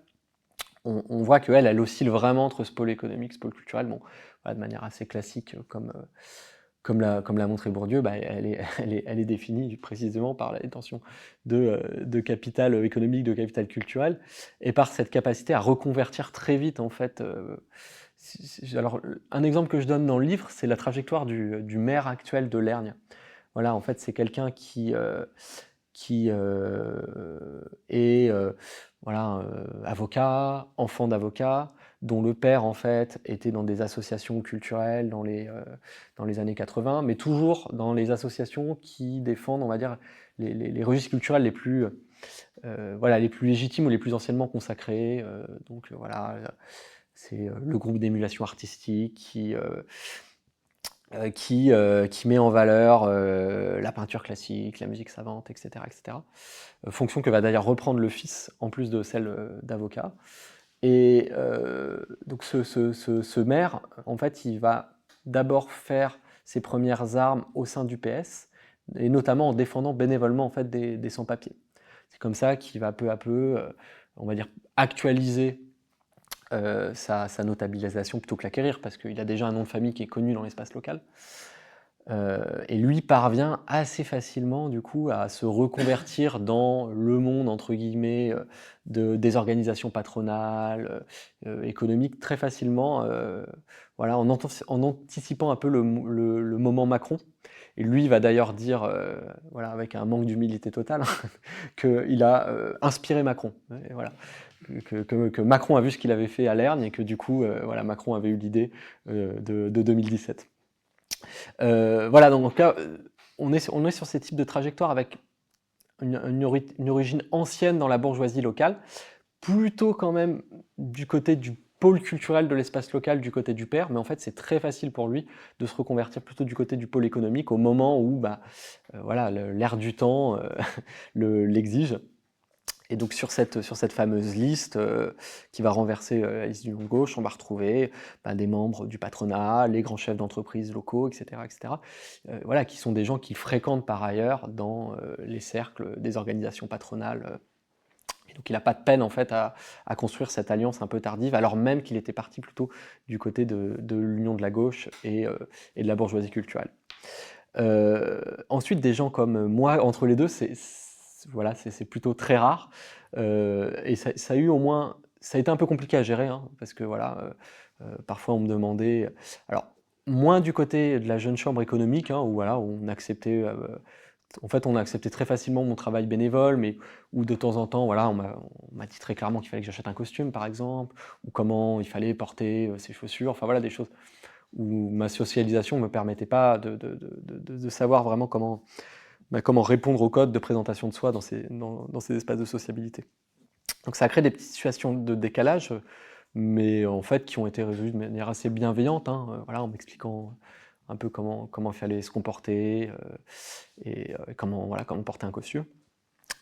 on voit qu'elle oscille vraiment entre ce pôle économique, ce pôle culturel, bon, voilà, de manière assez classique, comme l'a montré Bourdieu, elle est définie précisément par la détention de capital économique, de capital culturel, et par cette capacité à reconvertir très vite, en fait. Alors, un exemple que je donne dans le livre, c'est la trajectoire du maire actuel de Lergne. Voilà, en fait, c'est quelqu'un qui est avocat, enfant d'avocat, dont le père en fait était dans des associations culturelles dans les années 80, mais toujours dans les associations qui défendent, on va dire, les registres culturels les plus légitimes ou les plus anciennement consacrés. Donc voilà, c'est le groupe d'émulation artistique qui met en valeur la peinture classique, la musique savante, etc. Fonction que va d'ailleurs reprendre le fils, en plus de celle d'avocat. Et donc ce maire, en fait, il va d'abord faire ses premières armes au sein du PS, et notamment en défendant bénévolement en fait, des sans-papiers. C'est comme ça qu'il va peu à peu, on va dire, actualiser sa notabilisation plutôt que l'acquérir, parce qu'il a déjà un nom de famille qui est connu dans l'espace local. Et lui parvient assez facilement du coup à se reconvertir dans le monde entre guillemets des organisations patronales, économiques très facilement, voilà, en anticipant un peu le moment Macron. Et lui va d'ailleurs dire, voilà, avec un manque d'humilité totale, qu'il a inspiré Macron. Et voilà. Que Macron a vu ce qu'il avait fait à Lergne et que du coup, voilà, Macron avait eu l'idée de 2017. Voilà, donc là, on est sur ces types de trajectoires avec une origine ancienne dans la bourgeoisie locale, plutôt quand même du côté du pôle culturel de l'espace local, du côté du père, mais en fait c'est très facile pour lui de se reconvertir plutôt du côté du pôle économique au moment où voilà, l'air du temps l'exige. Et donc sur cette fameuse liste qui va renverser la liste d'Union de gauche, on va retrouver des membres du patronat, les grands chefs d'entreprise locaux, etc. Voilà, qui sont des gens qui fréquentent par ailleurs dans les cercles des organisations patronales. Et donc il n'a pas de peine en fait à construire cette alliance un peu tardive, alors même qu'il était parti plutôt du côté de l'union de la gauche et de la bourgeoisie culturelle. Ensuite, des gens comme moi, entre les deux, voilà, c'est plutôt très rare, et ça a été un peu compliqué à gérer, parce que voilà, parfois on me demandait, alors moins du côté de la jeune chambre économique, où voilà, on acceptait, en fait on a accepté très facilement mon travail bénévole, mais où de temps en temps, voilà, on m'a dit très clairement qu'il fallait que j'achète un costume par exemple, ou comment il fallait porter ses chaussures, enfin voilà, des choses où ma socialisation ne me permettait pas de savoir vraiment comment répondre aux codes de présentation de soi dans ces espaces de sociabilité. Donc ça a créé des petites situations de décalage, mais en fait qui ont été résolues de manière assez bienveillante, voilà, en m'expliquant un peu comment il fallait se comporter et comment porter un costume.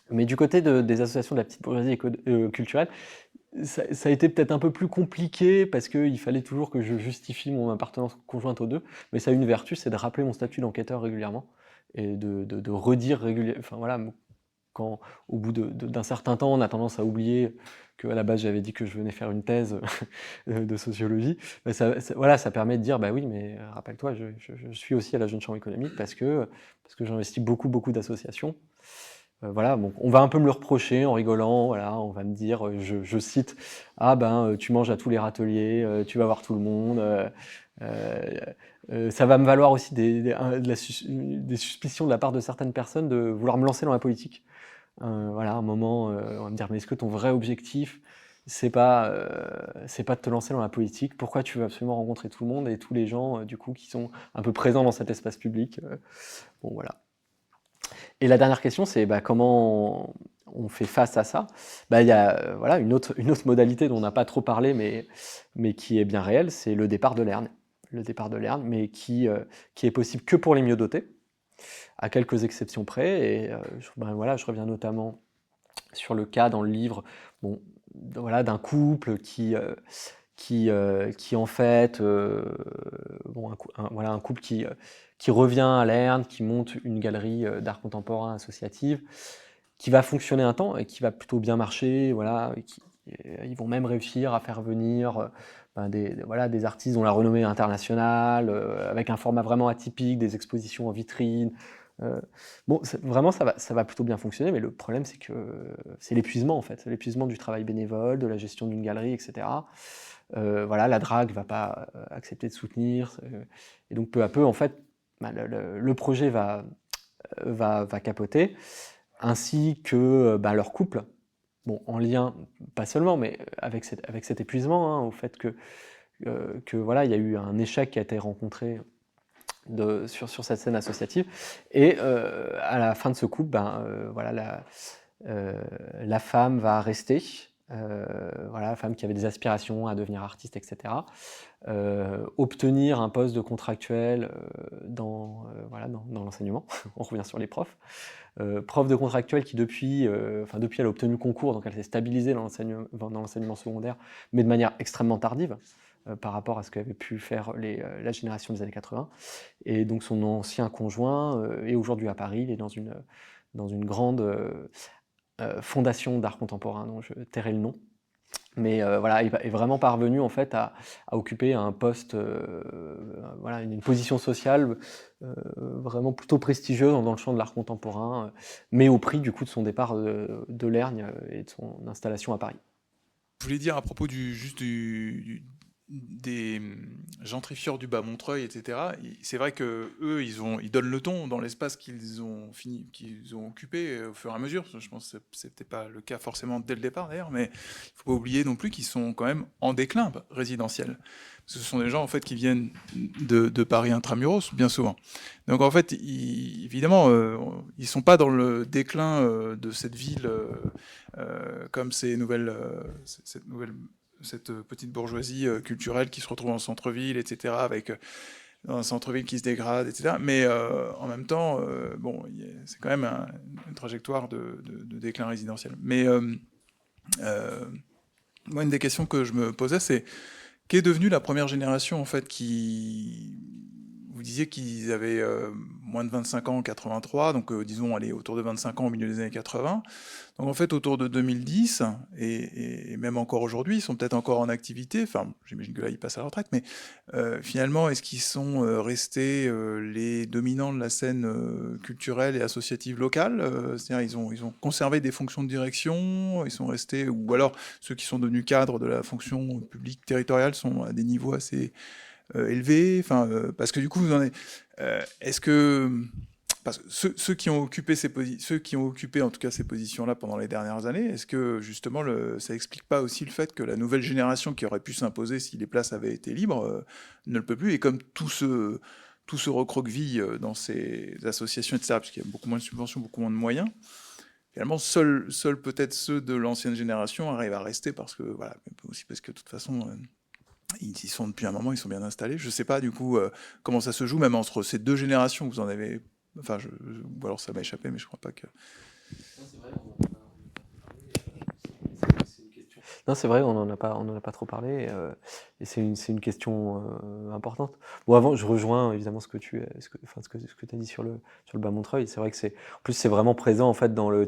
Mais du côté des associations de la petite bourgeoisie culturelle, ça a été peut-être un peu plus compliqué parce qu'il fallait toujours que je justifie mon appartenance conjointe aux deux, mais ça a une vertu, c'est de rappeler mon statut d'enquêteur régulièrement et de redire régulièrement, enfin voilà, quand, au bout d'un certain temps, on a tendance à oublier qu'à la base, j'avais dit que je venais faire une thèse de sociologie, bah, voilà, ça permet de dire, bah oui, mais rappelle-toi, je suis aussi à la Jeune Chambre économique parce que j'investis beaucoup d'associations. Voilà, bon, on va un peu me le reprocher en rigolant, voilà, on va me dire, je cite, ah ben, tu manges à tous les râteliers, tu vas voir tout le monde. Ça va me valoir aussi des suspicions de la part de certaines personnes de vouloir me lancer dans la politique. Voilà, à un moment, on va me dire, mais est-ce que ton vrai objectif, c'est pas de te lancer dans la politique? Pourquoi tu veux absolument rencontrer tout le monde et tous les gens, du coup, qui sont un peu présents dans cet espace public? Bon, voilà. Et la dernière question, c'est comment on fait face à ça? Il y a voilà, une autre modalité dont on n'a pas trop parlé, mais qui est bien réelle, c'est le départ de l'ERN. Le départ de l'ERN, mais qui est possible que pour les mieux dotés, à quelques exceptions près. Et voilà, je reviens notamment sur le cas dans le livre voilà, d'un couple qui en fait, voilà, un couple qui revient à l'ERN, qui monte une galerie d'art contemporain associative, qui va fonctionner un temps et qui va plutôt bien marcher. Voilà, ils vont même réussir à faire venir des artistes dont la renommée est internationale, avec un format vraiment atypique, des expositions en vitrine. Vraiment, ça va plutôt bien fonctionner, mais le problème, c'est que c'est l'épuisement, en fait. L'épuisement du travail bénévole, de la gestion d'une galerie, etc. Voilà, la DRAC ne va pas accepter de soutenir. Et donc, peu à peu, en fait, le projet va capoter, ainsi que leur couple, en lien, pas seulement, mais avec cet épuisement, au fait que voilà, il y a eu un échec qui a été rencontré sur cette scène associative, et à la fin de ce couple, voilà, la femme va rester, voilà, la femme qui avait des aspirations à devenir artiste, etc., obtenir un poste de contractuel dans l'enseignement. On revient sur les profs. Prof de contractuel qui depuis elle a obtenu le concours, donc elle s'est stabilisée dans l'enseignement secondaire, mais de manière extrêmement tardive par rapport à ce qu'avait pu faire la génération des années 80. Et donc son ancien conjoint est aujourd'hui à Paris, il est dans une grande fondation d'art contemporain dont je tairai le nom. Mais voilà, il est vraiment parvenu en fait à occuper un poste, voilà, une position sociale vraiment plutôt prestigieuse dans le champ de l'art contemporain, mais au prix du coup de son départ de l'ERN et de son installation à Paris. Je voulais dire à propos des gentrifieurs du Bas-Montreuil, etc. C'est vrai que eux, ils donnent le ton dans l'espace qu'ils ont occupé au fur et à mesure. Je pense que c'était pas le cas forcément dès le départ d'ailleurs, mais il faut pas oublier non plus qu'ils sont quand même en déclin résidentiel. Ce sont des gens en fait qui viennent de Paris intramuros bien souvent. Donc en fait, évidemment, ils sont pas dans le déclin de cette ville comme cette petite bourgeoisie culturelle qui se retrouve en centre-ville, etc., avec un centre-ville qui se dégrade, etc. Mais en même temps, c'est quand même une trajectoire de déclin résidentiel. Mais moi, une des questions que je me posais, c'est qu'est devenue la première génération, en fait, qui... Vous disiez qu'ils avaient moins de 25 ans en 83, donc disons, allez, autour de 25 ans au milieu des années 80. Donc en fait, autour de 2010, et même encore aujourd'hui, ils sont peut-être encore en activité, enfin, j'imagine que là, ils passent à la retraite, mais finalement, est-ce qu'ils sont restés les dominants de la scène culturelle et associative locale? C'est-à-dire, ils ont conservé des fonctions de direction, ils sont restés, ou alors ceux qui sont devenus cadres de la fonction publique territoriale sont à des niveaux assez... élevés, parce que du coup, vous en êtes... est-ce que... Parce que ceux qui ont occupé en tout cas ces positions-là pendant les dernières années, est-ce que justement ça explique pas aussi le fait que la nouvelle génération qui aurait pu s'imposer si les places avaient été libres ne le peut plus, et comme tout se recroqueville dans ces associations, etc., parce qu'il y a beaucoup moins de subventions, beaucoup moins de moyens, finalement seuls peut-être ceux de l'ancienne génération arrivent à rester, parce que voilà, aussi parce que de toute façon ils y sont depuis un moment, ils sont bien installés. Je sais pas du coup comment ça se joue même entre ces deux générations. Vous en avez... Enfin, ou alors ça m'a échappé, mais je crois pas que... Non, c'est vrai, on n'en a pas trop parlé, et c'est une question importante. Bon, avant, je rejoins évidemment ce que tu as dit sur le bas Montreuil. C'est vrai que en plus, c'est vraiment présent en fait dans le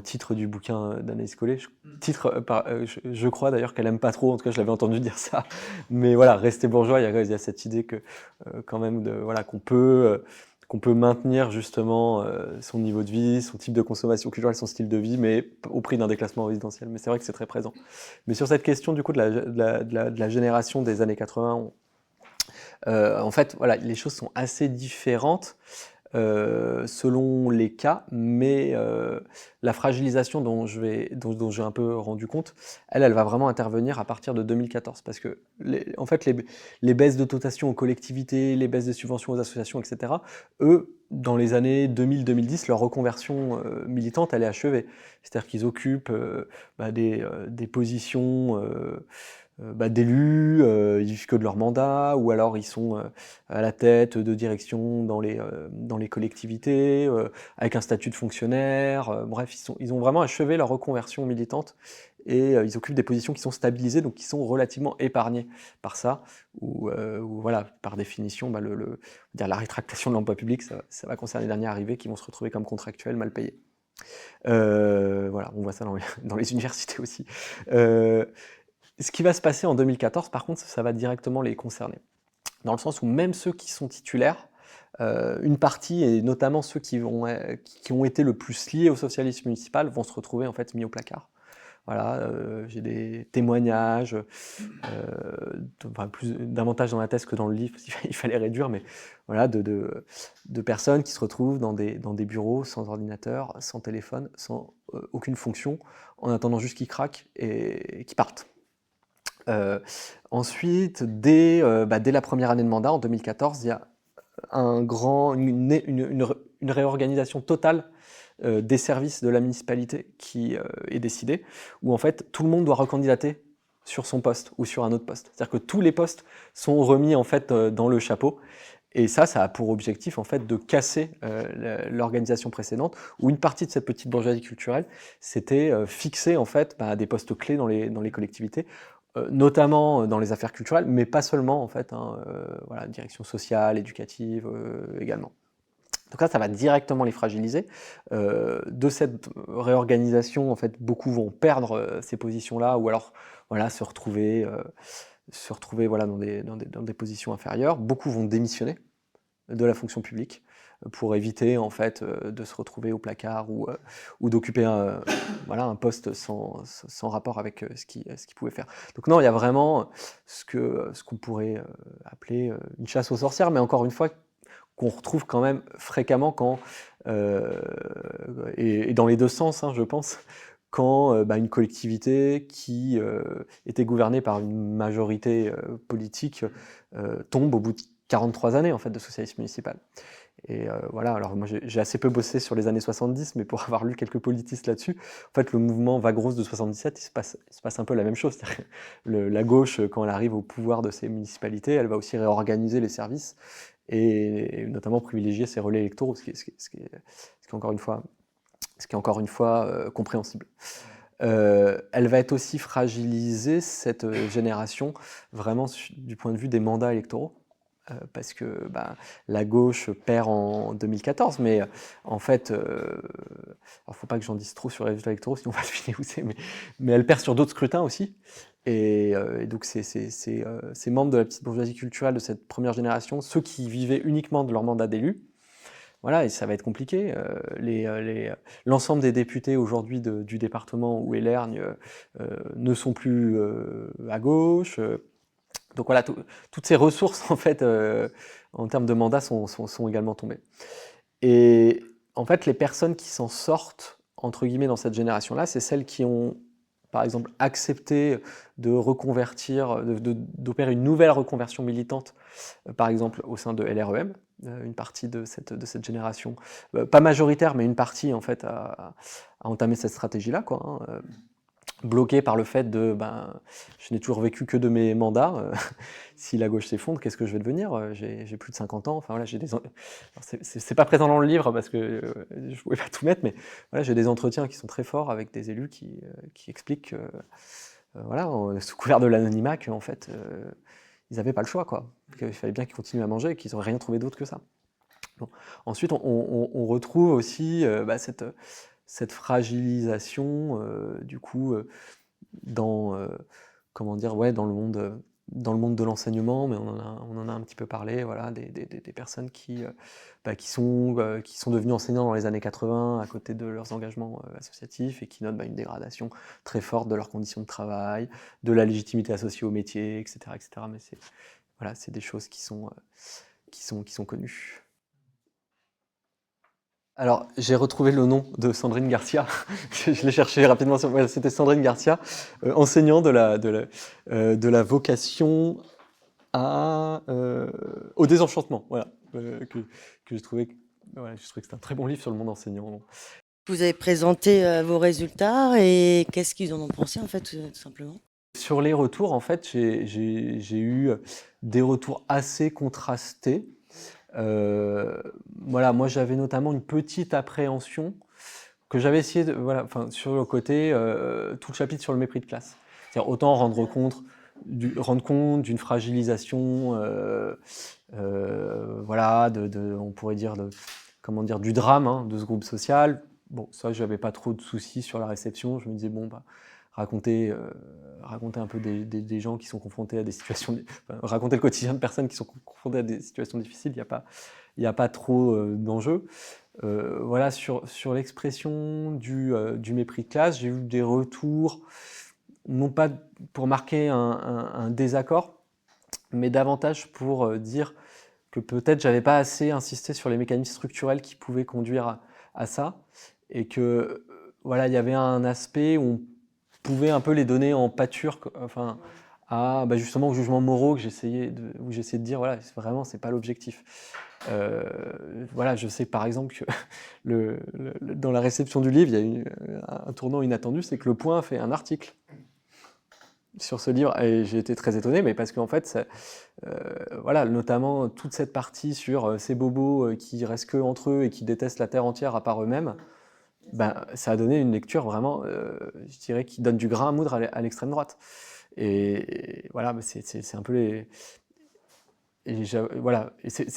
titre du bouquin d'Anaïs Collet. Je crois d'ailleurs qu'elle aime pas trop, en tout cas, je l'avais entendu dire ça. Mais voilà, rester bourgeois, il y a cette idée que quand même voilà, qu'on peut maintenir justement son niveau de vie, son type de consommation culturelle, son style de vie, mais au prix d'un déclassement résidentiel. Mais c'est vrai que c'est très présent. Mais sur cette question du coup de la génération des années 80, en fait, voilà, les choses sont assez différentes selon les cas, mais la fragilisation dont j'ai un peu rendu compte, elle va vraiment intervenir à partir de 2014, parce que en fait, les baisses de dotation aux collectivités, les baisses de subventions aux associations, etc., eux, dans les années 2000-2010, leur reconversion militante, elle est achevée. C'est-à-dire qu'ils occupent des positions d'élus, ils vivent que de leur mandat, ou alors ils sont à la tête de direction dans les collectivités, avec un statut de fonctionnaire. Bref, ils ont vraiment achevé leur reconversion militante, et ils occupent des positions qui sont stabilisées, donc qui sont relativement épargnées par ça, ou voilà, par définition, la rétractation de l'emploi public, ça va concerner les derniers arrivés qui vont se retrouver comme contractuels mal payés. Voilà, on voit ça dans les universités aussi. Ce qui va se passer en 2014, par contre, ça va directement les concerner. Dans le sens où même ceux qui sont titulaires, une partie, et notamment ceux qui ont été le plus liés au socialisme municipal, vont se retrouver en fait mis au placard. Voilà, j'ai des témoignages, davantage dans la thèse que dans le livre, parce qu'il fallait réduire, mais voilà, de personnes qui se retrouvent dans des bureaux sans ordinateur, sans téléphone, sans aucune fonction, en attendant juste qu'ils craquent et qu'ils partent. Ensuite, dès la première année de mandat, en 2014, il y a une réorganisation totale des services de la municipalité qui est décidée, où en fait tout le monde doit recandidater sur son poste ou sur un autre poste. C'est-à-dire que tous les postes sont remis en fait dans le chapeau. Et ça a pour objectif en fait de casser l'organisation précédente, où une partie de cette petite bourgeoisie culturelle s'était fixée en fait à des postes clés dans les collectivités, notamment dans les affaires culturelles, mais pas seulement en fait, voilà, direction sociale, éducative également. Donc là, ça va directement les fragiliser. De cette réorganisation, en fait, beaucoup vont perdre ces positions-là, ou alors voilà, se retrouver voilà, dans des positions inférieures. Beaucoup vont démissionner de la fonction publique pour éviter en fait de se retrouver au placard ou d'occuper un poste sans rapport avec ce qu'ils pouvaient faire. Donc non, il y a vraiment ce qu'on pourrait appeler une chasse aux sorcières, mais encore une fois, qu'on retrouve quand même fréquemment et dans les deux sens, hein, je pense, quand une collectivité qui était gouvernée par une majorité politique tombe au bout de 43 années en fait, de socialisme municipal. Et voilà, alors moi j'ai assez peu bossé sur les années 70, mais pour avoir lu quelques politistes là-dessus, en fait le mouvement Vague Rose de 77, il se passe un peu la même chose. La gauche, quand elle arrive au pouvoir de ces municipalités, elle va aussi réorganiser les services, et notamment privilégier ses relais électoraux, ce qui est encore une fois compréhensible. Elle va être aussi fragilisée, cette génération, vraiment du point de vue des mandats électoraux, parce que la gauche perd en 2014, mais en fait, alors faut pas que j'en dise trop sur les résultats électoraux, sinon on va deviner où c'est, mais elle perd sur d'autres scrutins aussi. Et donc ces membres de la petite bourgeoisie culturelle de cette première génération, ceux qui vivaient uniquement de leur mandat d'élu, voilà, et ça va être compliqué. L'ensemble des députés aujourd'hui du département où est l'Ergne ne sont plus à gauche. Donc voilà, toutes ces ressources en fait, en termes de mandat sont également tombées. Et en fait, les personnes qui s'en sortent entre guillemets dans cette génération-là, c'est celles qui ont par exemple accepté de reconvertir, d'opérer une nouvelle reconversion militante, par exemple au sein de LREM, une partie de cette génération, pas majoritaire, mais une partie en fait à entamer cette stratégie-là, quoi, hein, bloquée par le fait je n'ai toujours vécu que de mes mandats, si la gauche s'effondre, qu'est-ce que je vais devenir, j'ai plus de 50 ans, enfin voilà, c'est pas présent dans le livre parce que je pouvais pas tout mettre, mais voilà, j'ai des entretiens qui sont très forts avec des élus qui expliquent que voilà, sous couvert de l'anonymat, qu'en fait, ils n'avaient pas le choix, quoi. Qu'il fallait bien qu'ils continuent à manger et qu'ils n'auraient rien trouvé d'autre que ça. Bon. Ensuite, on retrouve aussi cette fragilisation, du coup, dans, comment dire, ouais, dans le monde de l'enseignement, mais on en a un petit peu parlé, voilà, des personnes qui sont devenues enseignants dans les années 80 à côté de leurs engagements associatifs et qui notent une dégradation très forte de leurs conditions de travail, de la légitimité associée au métier, etc., etc. Mais c'est des choses qui sont connues. Alors, j'ai retrouvé le nom de Sandrine Garcia. Je l'ai cherché rapidement. C'était Sandrine Garcia, enseignant de la vocation au désenchantement. Voilà, que je trouvais que c'était un très bon livre sur le monde enseignant. Vous avez présenté vos résultats et qu'est-ce qu'ils en ont pensé, en fait, tout simplement? Sur les retours, en fait, j'ai eu des retours assez contrastés. Voilà, moi j'avais notamment une petite appréhension que j'avais essayé sur le côté tout le chapitre sur le mépris de classe. C'est-à-dire autant rendre compte d'une fragilisation, voilà, on pourrait dire du drame de ce groupe social. Bon, ça, j'avais pas trop de soucis sur la réception. Je me disais bon, raconter un peu des gens qui sont confrontés à des situations, raconter le quotidien de personnes qui sont confrontées à des situations difficiles, il n'y a pas trop d'enjeux. Voilà, sur l'expression du mépris de classe, j'ai eu des retours, non pas pour marquer un désaccord, mais davantage pour dire que peut-être j'avais pas assez insisté sur les mécanismes structurels qui pouvaient conduire à ça, et que voilà, il y avait un aspect où on pouvait un peu les donner en pâture, justement aux jugements moraux où j'essayais de dire voilà, vraiment c'est pas l'objectif. Voilà, je sais par exemple que dans la réception du livre, il y a eu un tournant inattendu, c'est que Le Point a fait un article sur ce livre et j'ai été très étonné, mais parce qu'en fait, voilà, notamment toute cette partie sur ces bobos qui restent que entre eux et qui détestent la terre entière à part eux-mêmes. Ça a donné une lecture vraiment, je dirais, qui donne du grain à moudre à l'extrême droite. Et voilà, c'est un peu les... voilà.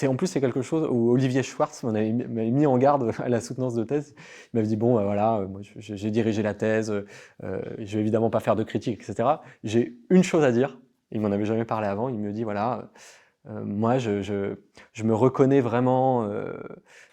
En plus, c'est quelque chose où Olivier Schwartz m'avait mis en garde à la soutenance de thèse. Il m'avait dit, bon, voilà, moi, j'ai dirigé la thèse, je vais évidemment pas faire de critique, etc. J'ai une chose à dire, il m'en avait jamais parlé avant, il me dit, voilà... moi, je me reconnais vraiment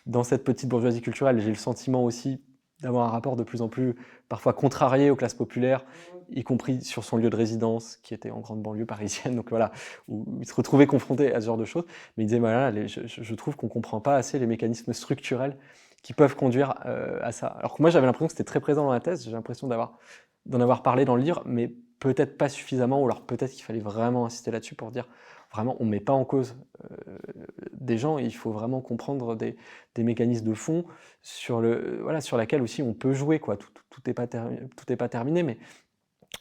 dans cette petite bourgeoisie culturelle. J'ai le sentiment aussi d'avoir un rapport de plus en plus parfois contrarié aux classes populaires, y compris sur son lieu de résidence, qui était en grande banlieue parisienne, donc voilà, où il se retrouvait confronté à ce genre de choses. Mais il disait, voilà, je trouve qu'on ne comprend pas assez les mécanismes structurels qui peuvent conduire à ça. Alors que moi, j'avais l'impression que c'était très présent dans la thèse, j'ai l'impression d'en avoir parlé dans le livre, mais peut-être pas suffisamment, ou alors peut-être qu'il fallait vraiment insister là-dessus pour dire, vraiment, on ne met pas en cause des gens, il faut vraiment comprendre des mécanismes de fond sur laquelle aussi on peut jouer, quoi. Tout n'est pas terminé, mais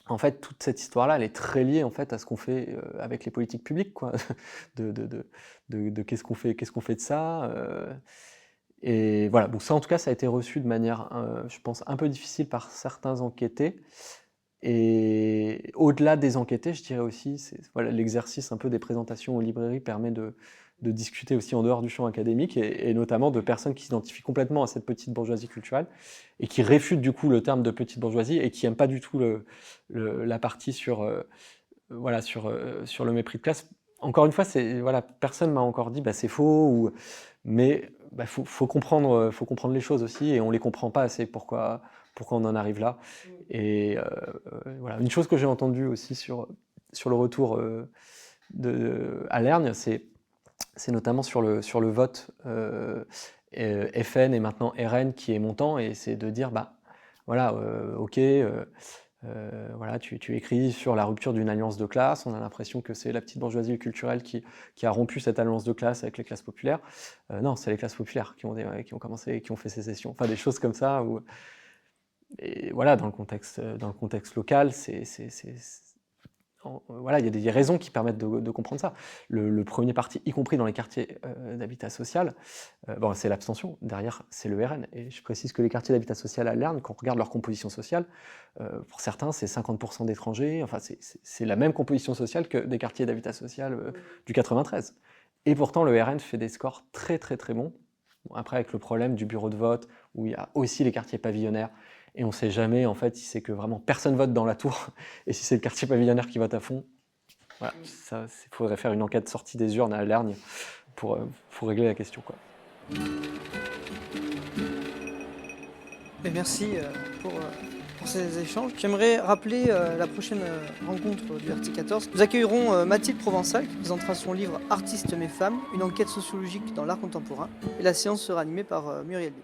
en fait, toute cette histoire-là, elle est très liée en fait à ce qu'on fait avec les politiques publiques, quoi. de qu'est-ce qu'on fait de ça. Et voilà, donc ça en tout cas, ça a été reçu de manière, je pense, un peu difficile par certains enquêtés. Et au-delà des enquêtés, je dirais aussi, l'exercice un peu des présentations aux librairies permet de discuter aussi en dehors du champ académique, et notamment de personnes qui s'identifient complètement à cette petite bourgeoisie culturelle et qui réfutent du coup le terme de petite bourgeoisie et qui n'aiment pas du tout la partie sur le mépris de classe. Encore une fois, personne m'a encore dit c'est faux, mais faut comprendre les choses aussi, et on les comprend pas assez pourquoi on en arrive là. Et voilà, une chose que j'ai entendue aussi sur le retour à Lergne, c'est notamment sur le vote FN et maintenant RN qui est montant, et c'est de dire voilà, ok, voilà, tu écris sur la rupture d'une alliance de classe, on a l'impression que c'est la petite bourgeoisie culturelle qui a rompu cette alliance de classe avec les classes populaires. Non, c'est les classes populaires qui ont commencé, qui ont fait sécession, enfin des choses comme ça. Et voilà, dans le contexte local, c'est voilà, il y a des raisons qui permettent de comprendre ça. Le premier parti, y compris dans les quartiers d'habitat social, bon, c'est l'abstention. Derrière, c'est le RN. Et je précise que les quartiers d'habitat social à Lerne, quand on regarde leur composition sociale, pour certains, c'est 50% d'étrangers. Enfin, c'est la même composition sociale que des quartiers d'habitat social du 93. Et pourtant, le RN fait des scores très, très, très bons. Bon, après, avec le problème du bureau de vote, où il y a aussi les quartiers pavillonnaires, et on ne sait jamais, en fait, si c'est que vraiment personne vote dans la tour, et si c'est le quartier pavillonnaire qui vote à fond. Voilà, il faudrait faire une enquête sortie des urnes à Lerne pour régler la question, quoi. Et merci pour ces échanges. J'aimerais rappeler la prochaine rencontre du RT14. Nous accueillerons Mathilde Provençal qui présentera son livre Artistes mais femmes, une enquête sociologique dans l'art contemporain. Et la séance sera animée par Muriel B.